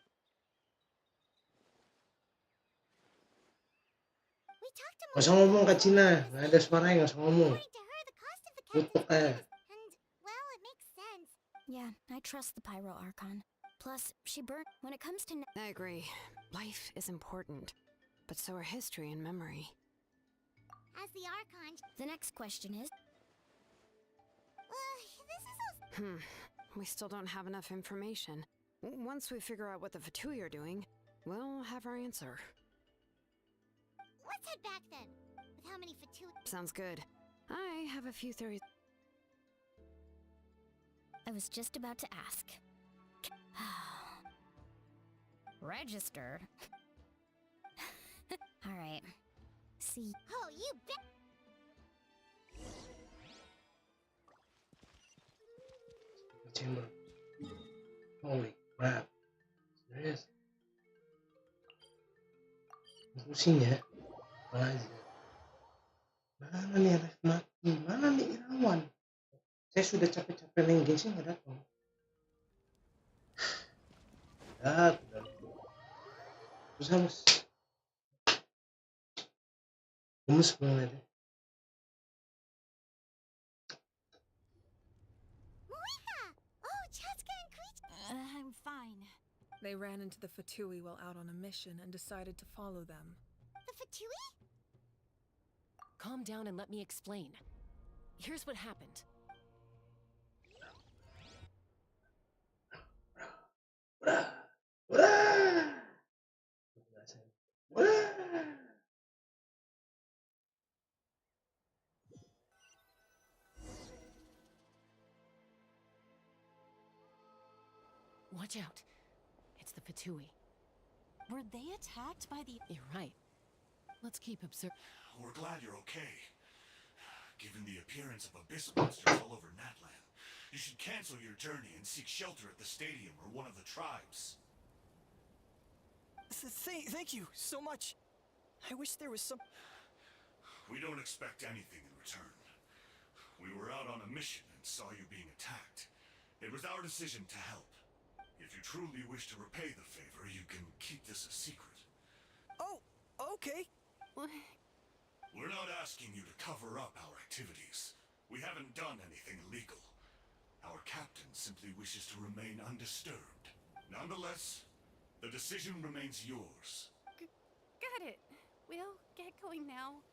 We talked to Gak usah ngomong Kak Cina, gak ada suaranya, gak usah ngomong. According to her, the cost of the captain's Tutup aja. and, well, it makes sense. Yeah, I trust the Pyro Archon. Plus, she burned... When it comes to... I agree. Life is important, but so are history and memory. As the Archon... The next question is... this is We still don't have enough information. Once we figure out what the Fatui are doing, we'll have our answer. Let's head back then. With how many Fatui? Sounds good. I have a few theories. I was just about to ask. Register? Alright. See. Oh, you bet. Chamber. Holy crap. Serius? Pusing ya. Mana aja. Mana nih ref mati? Mana nih Irawan? Saya sudah capek-capek main Genshin nggak datang. Udah. Susah mas. Gemes banget ya. Moika! Oh, Chatska and Creech. I'm fine. They ran into the Fatui while out on a mission and decided to follow them. The Fatui? Calm down and let me explain. Here's what happened. Watch out. It's the Fatui. Were they attacked by the... You're right. Let's keep observing. We're glad you're okay. Given the appearance of abyss monsters all over Natlan, you should cancel your journey and seek shelter at the stadium or one of the tribes. Thank you so much. I wish there was some... We don't expect anything in return. We were out on a mission and saw you being attacked. It was our decision to help. If you truly wish to repay the favor, you can keep this a secret. Oh, okay. We're not asking you to cover up our activities. We haven't done anything illegal. Our captain simply wishes to remain undisturbed. Nonetheless, the decision remains yours. Got it. We'll get going now.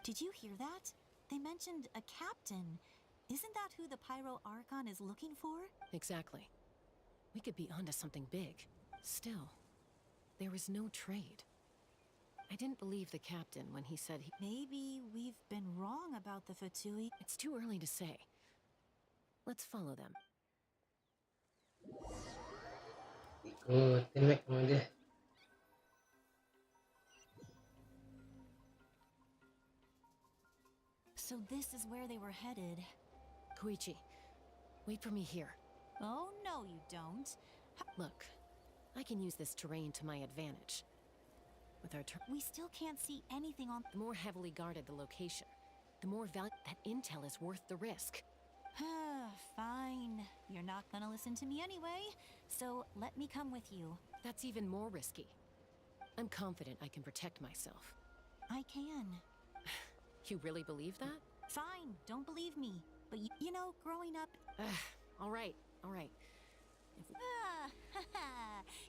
Did you hear that? They mentioned a captain. Isn't that who the Pyro Archon is looking for? Exactly. We could be onto something big. Still, there was no trade. I didn't believe the captain when he said he... Maybe we've been wrong about the Fatui. It's too early to say. Let's follow them. Ikutin Mac sama dia. So this is where they were headed. Koichi, wait for me here. Oh, no you don't. Look, I can use this terrain to my advantage. With our we still can't see anything on... The more heavily guarded the location, the more value... That intel is worth the risk. Fine. You're not gonna listen to me anyway, so let me come with you. That's even more risky. I'm confident I can protect myself. I can. You really believe that? Fine, don't believe me. But you know, growing up... All right.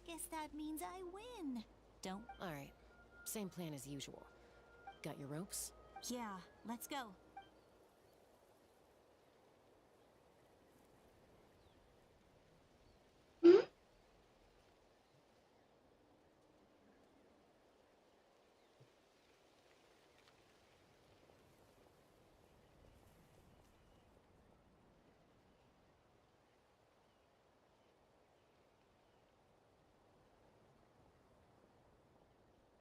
Guess that means I win. Don't... All right. Same plan as usual. Got your ropes? Yeah, let's go.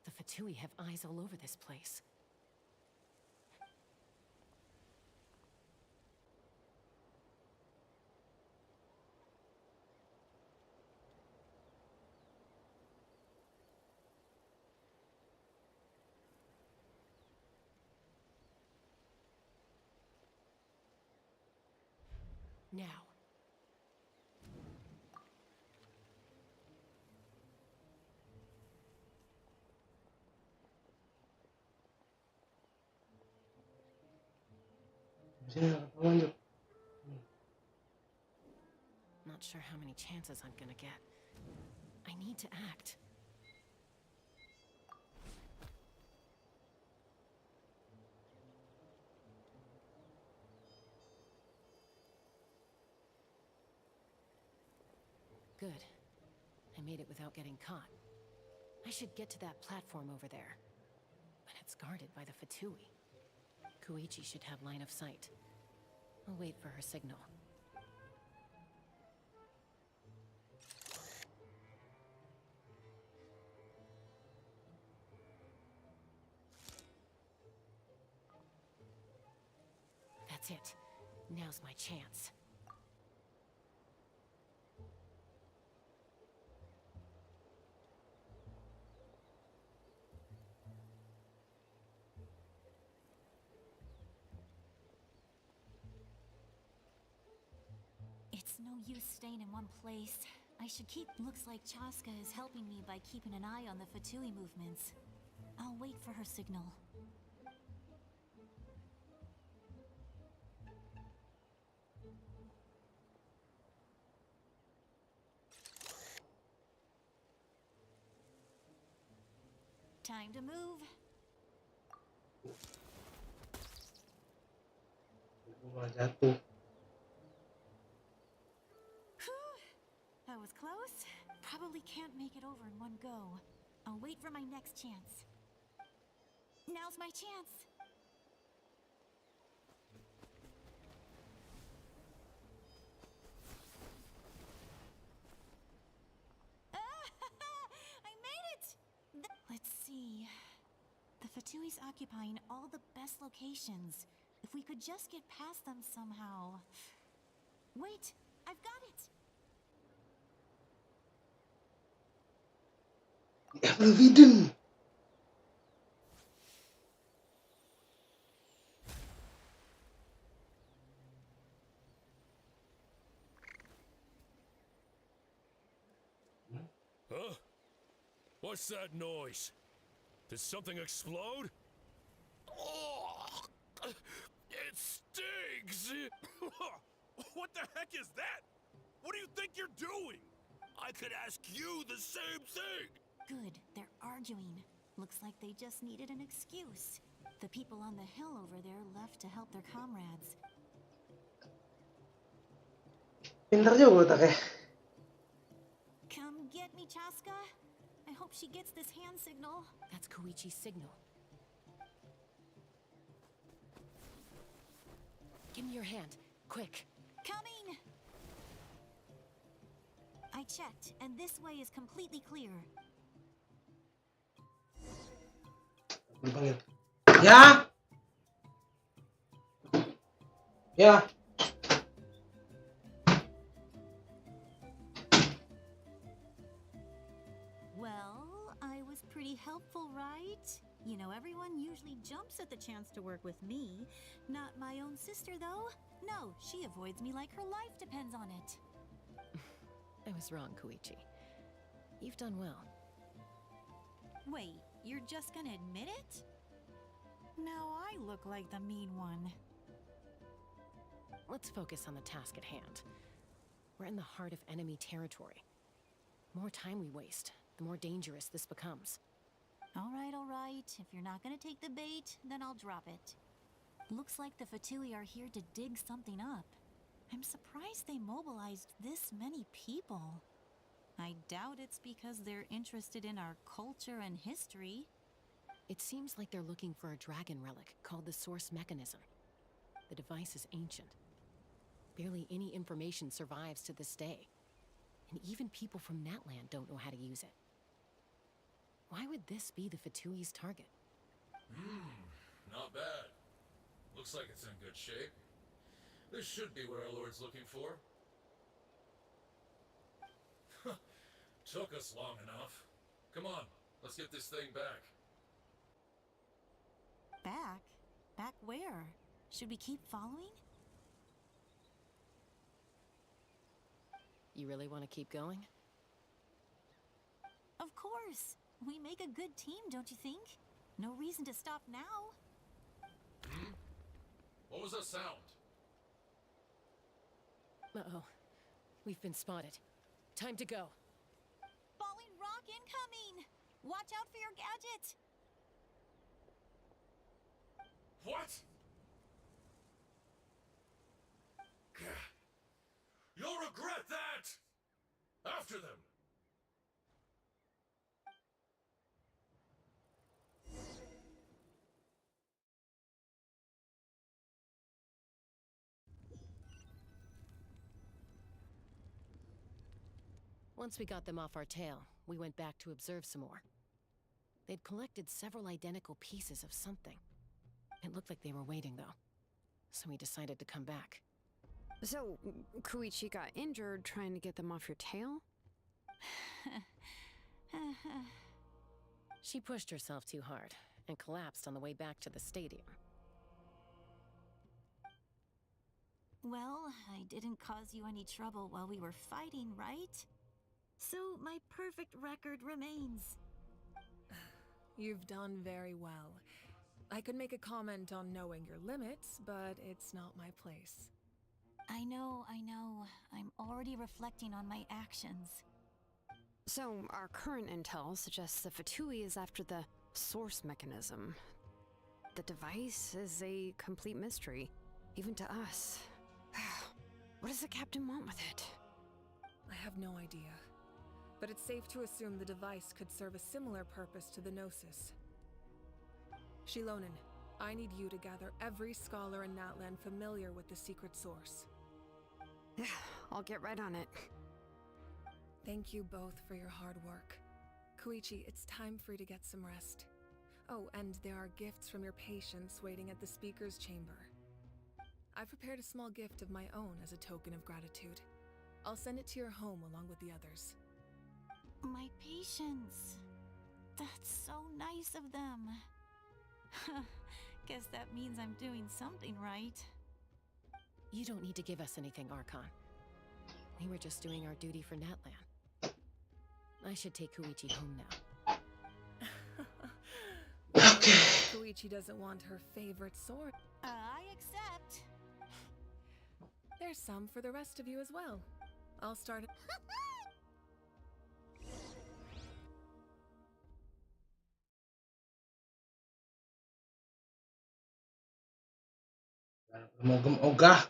The Fatui have eyes all over this place. Now. Not sure how many chances I'm gonna get. I need to act. Good. I made it without getting caught. I should get to that platform over there. But it's guarded by the Fatui. Koichi should have line of sight. I'll wait for her signal. That's it. Now's my chance. It's no use staying in one place. I should keep. Looks like Chaska is helping me by keeping an eye on the Fatui movements. I'll wait for her signal. Time to move. Malah jatuh. That was close. Probably can't make it over in one go. I'll wait for my next chance. Now's my chance. I made it! Let's see. The Fatui's occupying all the best locations. If we could just get past them somehow. Wait, I've got it! Evident. Huh? What's that noise? Did something explode? Oh, it stinks! What the heck is that? What do you think you're doing? I could ask you the same thing! Good, they're arguing. Looks like they just needed an excuse. The people on the hill over there left to help their comrades. Pintar juga otaknya. Come get me, Chaska. I hope she gets this hand signal. That's Koichi's signal. Give me your hand, quick. Coming! I checked, and this way is completely clear. Dipanggil. Ya. Ya. Well, I was pretty helpful, right? You know, everyone usually jumps at the chance to work with me. Not my own sister, though. No, she avoids me like her life depends on it. I was wrong, Koichi. You've done well. Wait, you're just gonna admit it? Now I look like the mean one. Let's focus on the task at hand. We're in the heart of enemy territory. The more time we waste, the more dangerous this becomes. All right. If you're not gonna take the bait, then I'll drop it. Looks like the Fatui are here to dig something up. I'm surprised they mobilized this many people. I doubt it's because they're interested in our culture and history. It seems like they're looking for a dragon relic called the Source Mechanism. The device is ancient. Barely any information survives to this day. And even people from Natland don't know how to use it. Why would this be the Fatui's target? Not bad. Looks like it's in good shape. This should be what our Lord's looking for. Took us long enough. Come on, let's get this thing back. Back? Back where? Should we keep following? You really want to keep going? Of course. We make a good team, don't you think? No reason to stop now. What was that sound? Uh-oh. We've been spotted. Time to go. Falling rock incoming! Watch out for your gadget! What? You'll regret that! After them! Once we got them off our tail, we went back to observe some more. They'd collected several identical pieces of something. It looked like they were waiting, though. So we decided to come back. So, Koichi got injured trying to get them off your tail? She pushed herself too hard and collapsed on the way back to the stadium. Well, I didn't cause you any trouble while we were fighting, right? So my perfect record remains. You've done very well. I could make a comment on knowing your limits, but it's not my place. I know. I'm already reflecting on my actions. So, our current intel suggests the Fatui is after the source mechanism. The device is a complete mystery, even to us. What does the captain want with it? I have no idea. But it's safe to assume the device could serve a similar purpose to the Gnosis. Shilonen, I need you to gather every scholar in Natlan familiar with the secret source. I'll get right on it. Thank you both for your hard work. Koichi, it's time for you to get some rest. Oh, and there are gifts from your patients waiting at the speaker's chamber. I've prepared a small gift of my own as a token of gratitude. I'll send it to your home along with the others. My patience. That's so nice of them. Guess that means I'm doing something right. You don't need to give us anything, Archon. We were just doing our duty for Natlan. I should take Koichi home now. Okay. Koichi doesn't want her favorite sword. I accept. There's some for the rest of you as well. I'll start it. Ogah.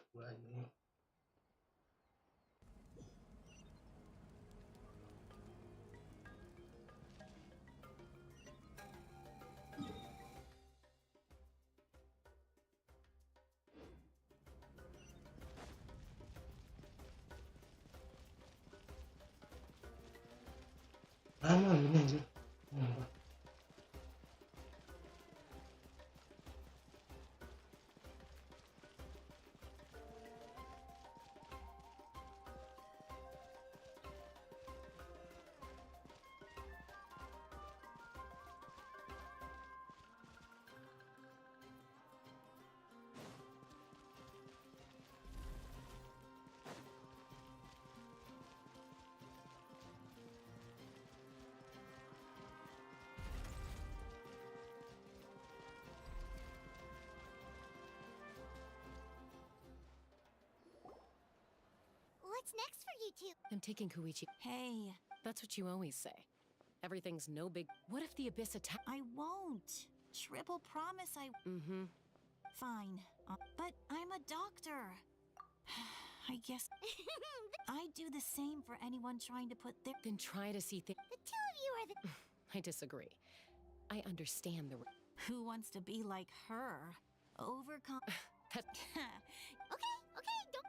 Lama ini aja. What's next for you two? I'm taking Koichi. Hey. That's what you always say. Everything's no big... What if the Abyss attack... I won't. Triple promise I... Mm-hmm. Fine. But I'm a doctor. I guess... I'd do the same for anyone trying to put their... Then try to see things... The two of you are the... I disagree. I understand the... Who wants to be like her? Overcome... That... Okay,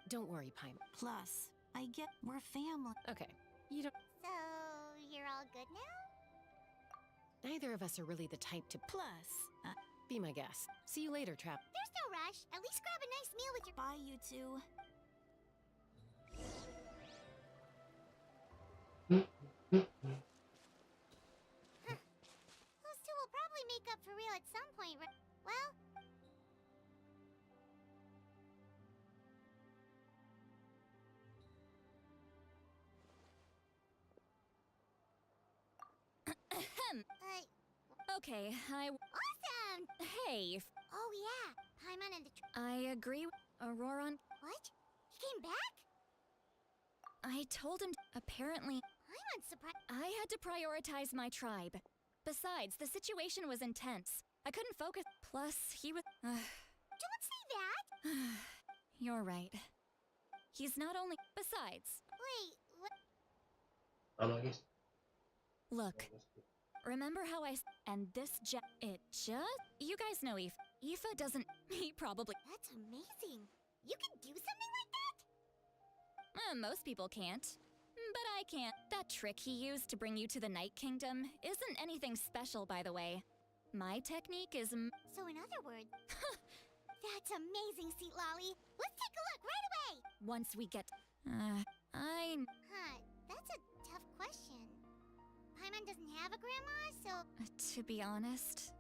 Don't worry, Paimon. Plus, I get we're family. Okay, you don't... So, you're all good now? Neither of us are really the type to... Plus, be my guest. See you later, Trap. There's no rush. At least grab a nice meal with your... Bye, you two. Those two will probably make up for real at some point, well... Okay, Awesome! Hey. Oh yeah, Paimon and the... I agree with Auroron. What? He came back? I told him... Apparently... Paimon's surprised... I had to prioritize my tribe. Besides, the situation was intense. I couldn't focus. Plus, he was... Don't say that! You're right. He's not only... Besides... Wait, what? Look. Remember how and this it just... You guys know Aoife doesn't... He probably... That's amazing. You can do something like that? Most people can't. But I can't. That trick he used to bring you to the Night Kingdom isn't anything special, by the way. My technique is So in other words... That's amazing, Seat Lolly. Let's take a look right away! once we get... Huh, that's a tough question. Paimon doesn't have a grandma, so... To be honest,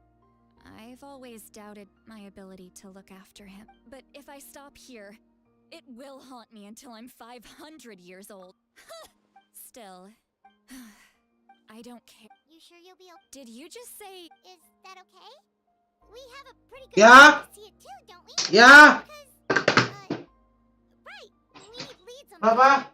I've always doubted my ability to look after him. But if I stop here, it will haunt me until I'm 500 years old. Still, I don't care. You sure you'll be okay? Did you just say... Is that okay? We have a pretty good Yeah. way to see it too, don't we? Yeah. Because, right. We need leads on Papa.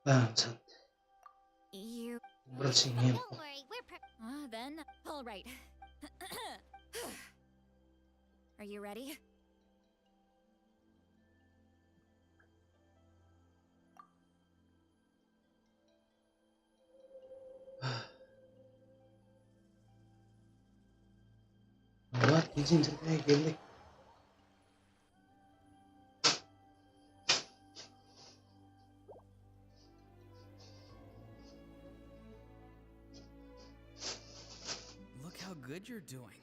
Bangsat. You. Bersihnya. Don't worry, we're Then, all right. Are you ready? Buat izin ceritanya game. Look how good you're doing.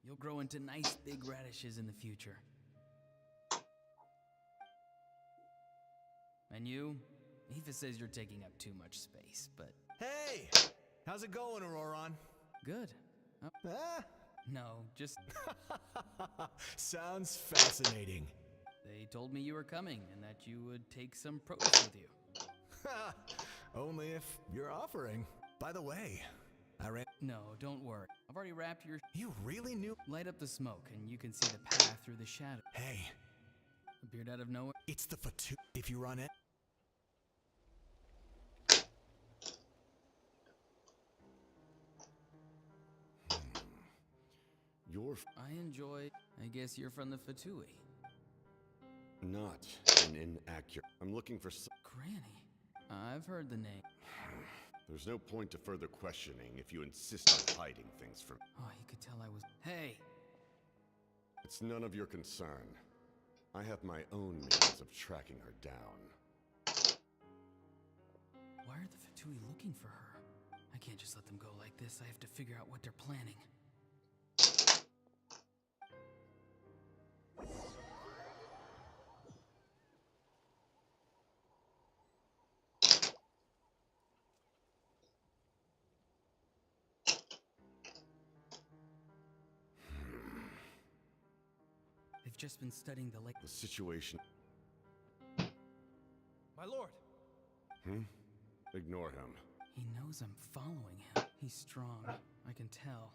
You'll grow into nice big radishes in the future. And you? Eva says you're taking up too much space, but... Hey! How's it going, Auroron? Good. No, just... Sounds fascinating. They told me you were coming and that you would take some produce with you. Only if you're offering. By the way, I ran... No, don't worry. I've already wrapped your... You really knew... Light up the smoke and you can see the path through the shadow. Hey. Appeared out of nowhere. It's the Fatu... If you run it... I enjoy... I guess you're from the Fatui. Not an inaccurate... I'm looking for Granny. I've heard the name. There's no point to further questioning if you insist on hiding things from... Oh, you could tell I was... Hey! It's none of your concern. I have my own means of tracking her down. Why are the Fatui looking for her? I can't just let them go like this. I have to figure out what they're planning. They've just been studying the lake. The situation... My lord! Ignore him. He knows I'm following him. He's strong. I can tell.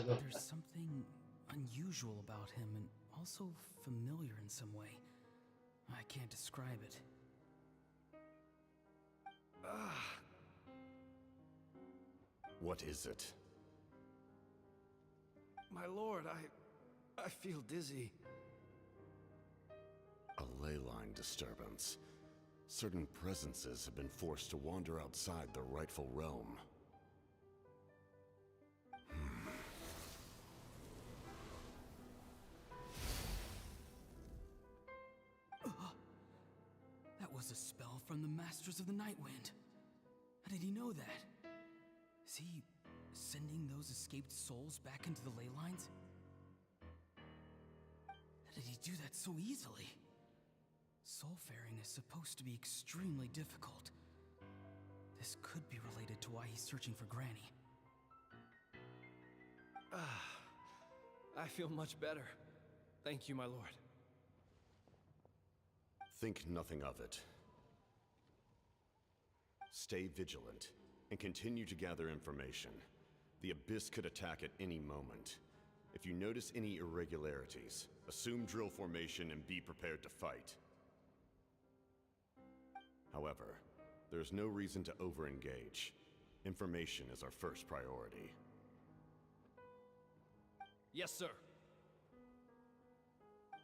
There's something unusual about him and also familiar in some way. I can't describe it. What is it? My lord, I feel dizzy. A ley line disturbance. Certain presences have been forced to wander outside their rightful realm. That was a spell from the Masters of the Night Wind. How did he know that? Is he sending those escaped souls back into the ley lines? How did he do that so easily? Soulfaring is supposed to be extremely difficult. This could be related to why he's searching for Granny. I feel much better. Thank you, my lord. Think nothing of it. Stay vigilant and continue to gather information. The Abyss could attack at any moment. If you notice any irregularities, assume drill formation and be prepared to fight. However, there's no reason to over-engage. Information is our first priority. Yes, sir.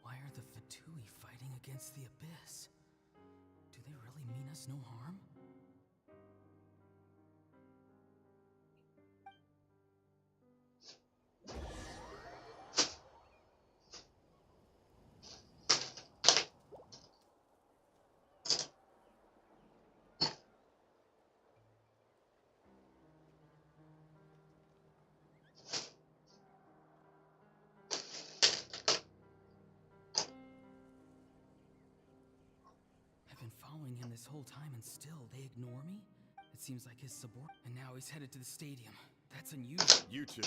Why are the Fatui fighting against the Abyss? Do they really mean us no harm? Following him this whole time and still they ignore me? It seems like his subordinate. And now he's headed to the stadium. That's unusual. You two,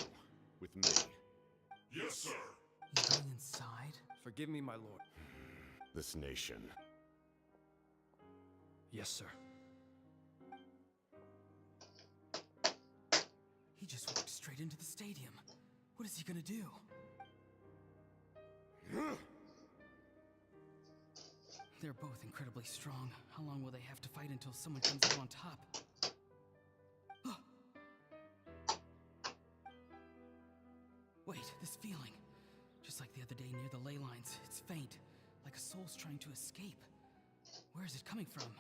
with me. Yes, sir. He's going inside? Forgive me, my lord. This nation. Yes, sir. He just walked straight into the stadium. What is he gonna do? They're both incredibly strong. How long will they have to fight until someone comes out on top? Wait, this feeling. Just like the other day near the ley lines, it's faint, like a soul's trying to escape. Where is it coming from?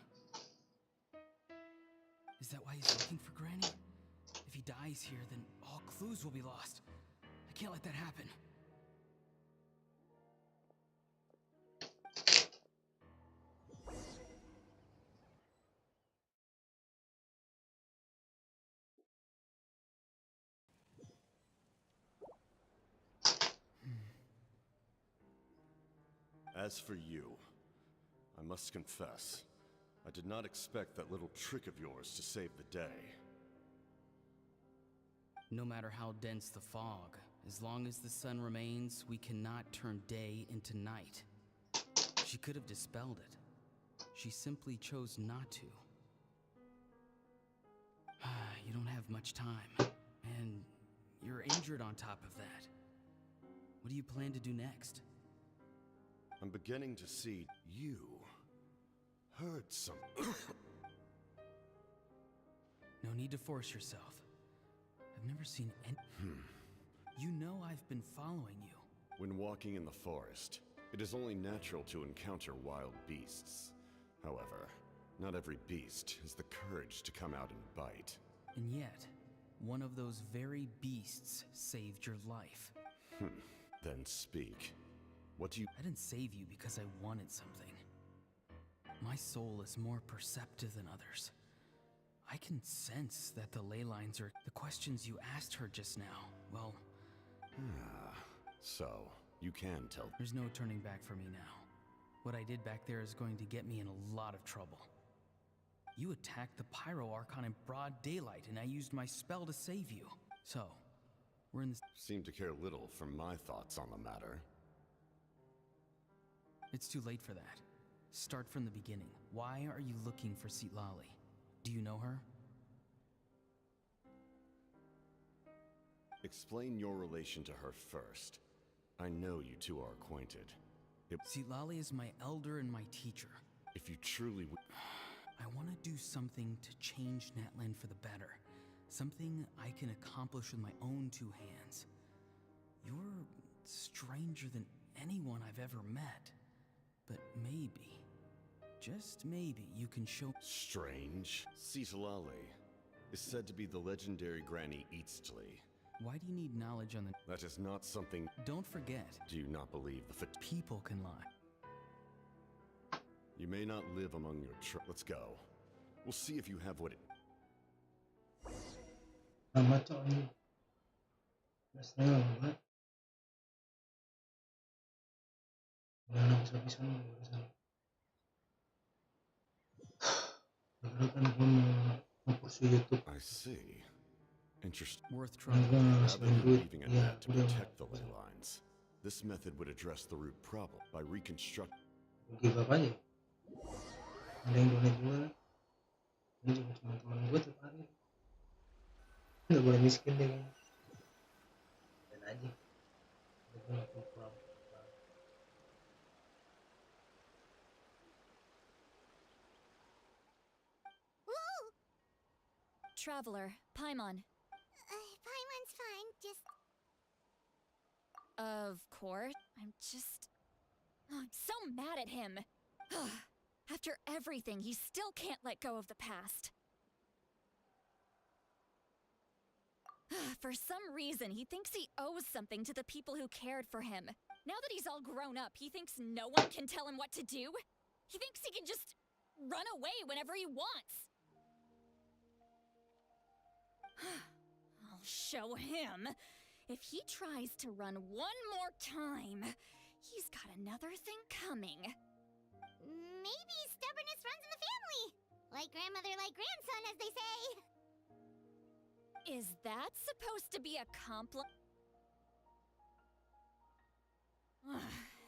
Is that why he's looking for Granny? If he dies here, then all clues will be lost. I can't let that happen. As for you, I must confess, I did not expect that little trick of yours to save the day. No matter how dense the fog, as long as the sun remains, we cannot turn day into night. She could have dispelled it. She simply chose not to. You don't have much time, and you're injured on top of that. What do you plan to do next? I'm beginning to see you heard something. No need to force yourself. I've never seen any... You know I've been following you. When walking in the forest, it is only natural to encounter wild beasts. However, not every beast has the courage to come out and bite. And yet, one of those very beasts saved your life. Then speak. What do you... I didn't save you because I wanted something. My soul is more perceptive than others. I can sense that the ley lines are... The questions you asked her just now, well... So, you can tell... There's no turning back for me now. What I did back there is going to get me in a lot of trouble. You attacked the Pyro Archon in broad daylight, and I used my spell to save you. So, we're in this... Seem to care little for my thoughts on the matter. It's too late for that. Start from the beginning. Why are you looking for Sitlali? Do you know her? Explain your relation to her first. I know you two are acquainted. Sitlali is my elder and my teacher. If you truly would... I want to do something to change Natlan for the better. Something I can accomplish with my own two hands. You're stranger than anyone I've ever met. But maybe, just maybe, you can show... Strange? Sitlali is said to be the legendary Granny Eastly. Why do you need knowledge on the... That is not something... Don't forget. Do you not believe the People can lie. You may not live among your Let's go. We'll see if you have what it... I see. Interesting. Worth trying. Rather than leaving a net to protect the ley lines, this method would address the root problem by reconstructing. Give apa aja? Ada yang donate juga kan? Ini juga cuma teman gue tuh hari. Nggak boleh miskin deh kan? Dan aja. Traveler, Paimon. Paimon's fine, just... Of course. I'm so mad at him. After everything, he still can't let go of the past. For some reason, he thinks he owes something to the people who cared for him. Now that he's all grown up, he thinks no one can tell him what to do. He thinks he can just run away whenever he wants. I'll show him. If he tries to run one more time, he's got another thing coming. Maybe stubbornness runs in the family. Like grandmother, like grandson, as they say. Is that supposed to be a compliment?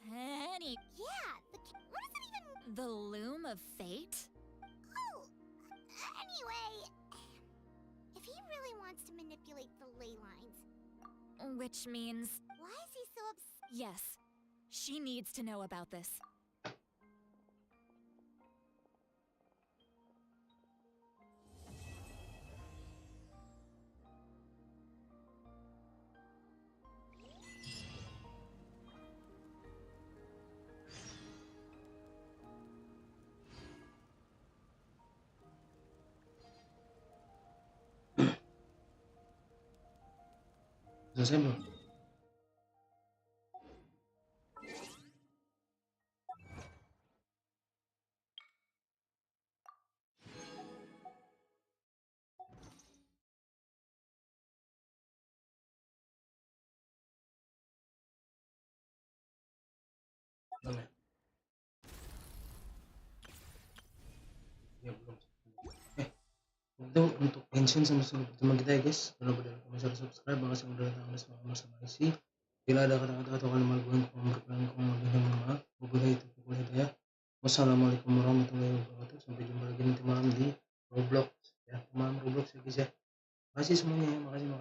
Yeah, what is it even? The loom of fate? Oh, anyway, if he really wants to manipulate the ley lines... Which means... Why is he so Yes, she needs to know about this. Selesai belum? Mana? Ya belum. Itu untuk Genshin sama seluruh pertemuan kita ya guys. Jangan lupa like, comment, share, subscribe. Makasih udah datang sama isi. Bila ada kata-kata atau kalimat yang kurang lebih mohon maaf. Wabillahi taufiq wal hidayah. Wassalamualaikum warahmatullahi wabarakatuh. Sampai jumpa lagi nanti malam di Roblox ya. Malam Roblox ya guys ya. Makasih semuanya. Makasih.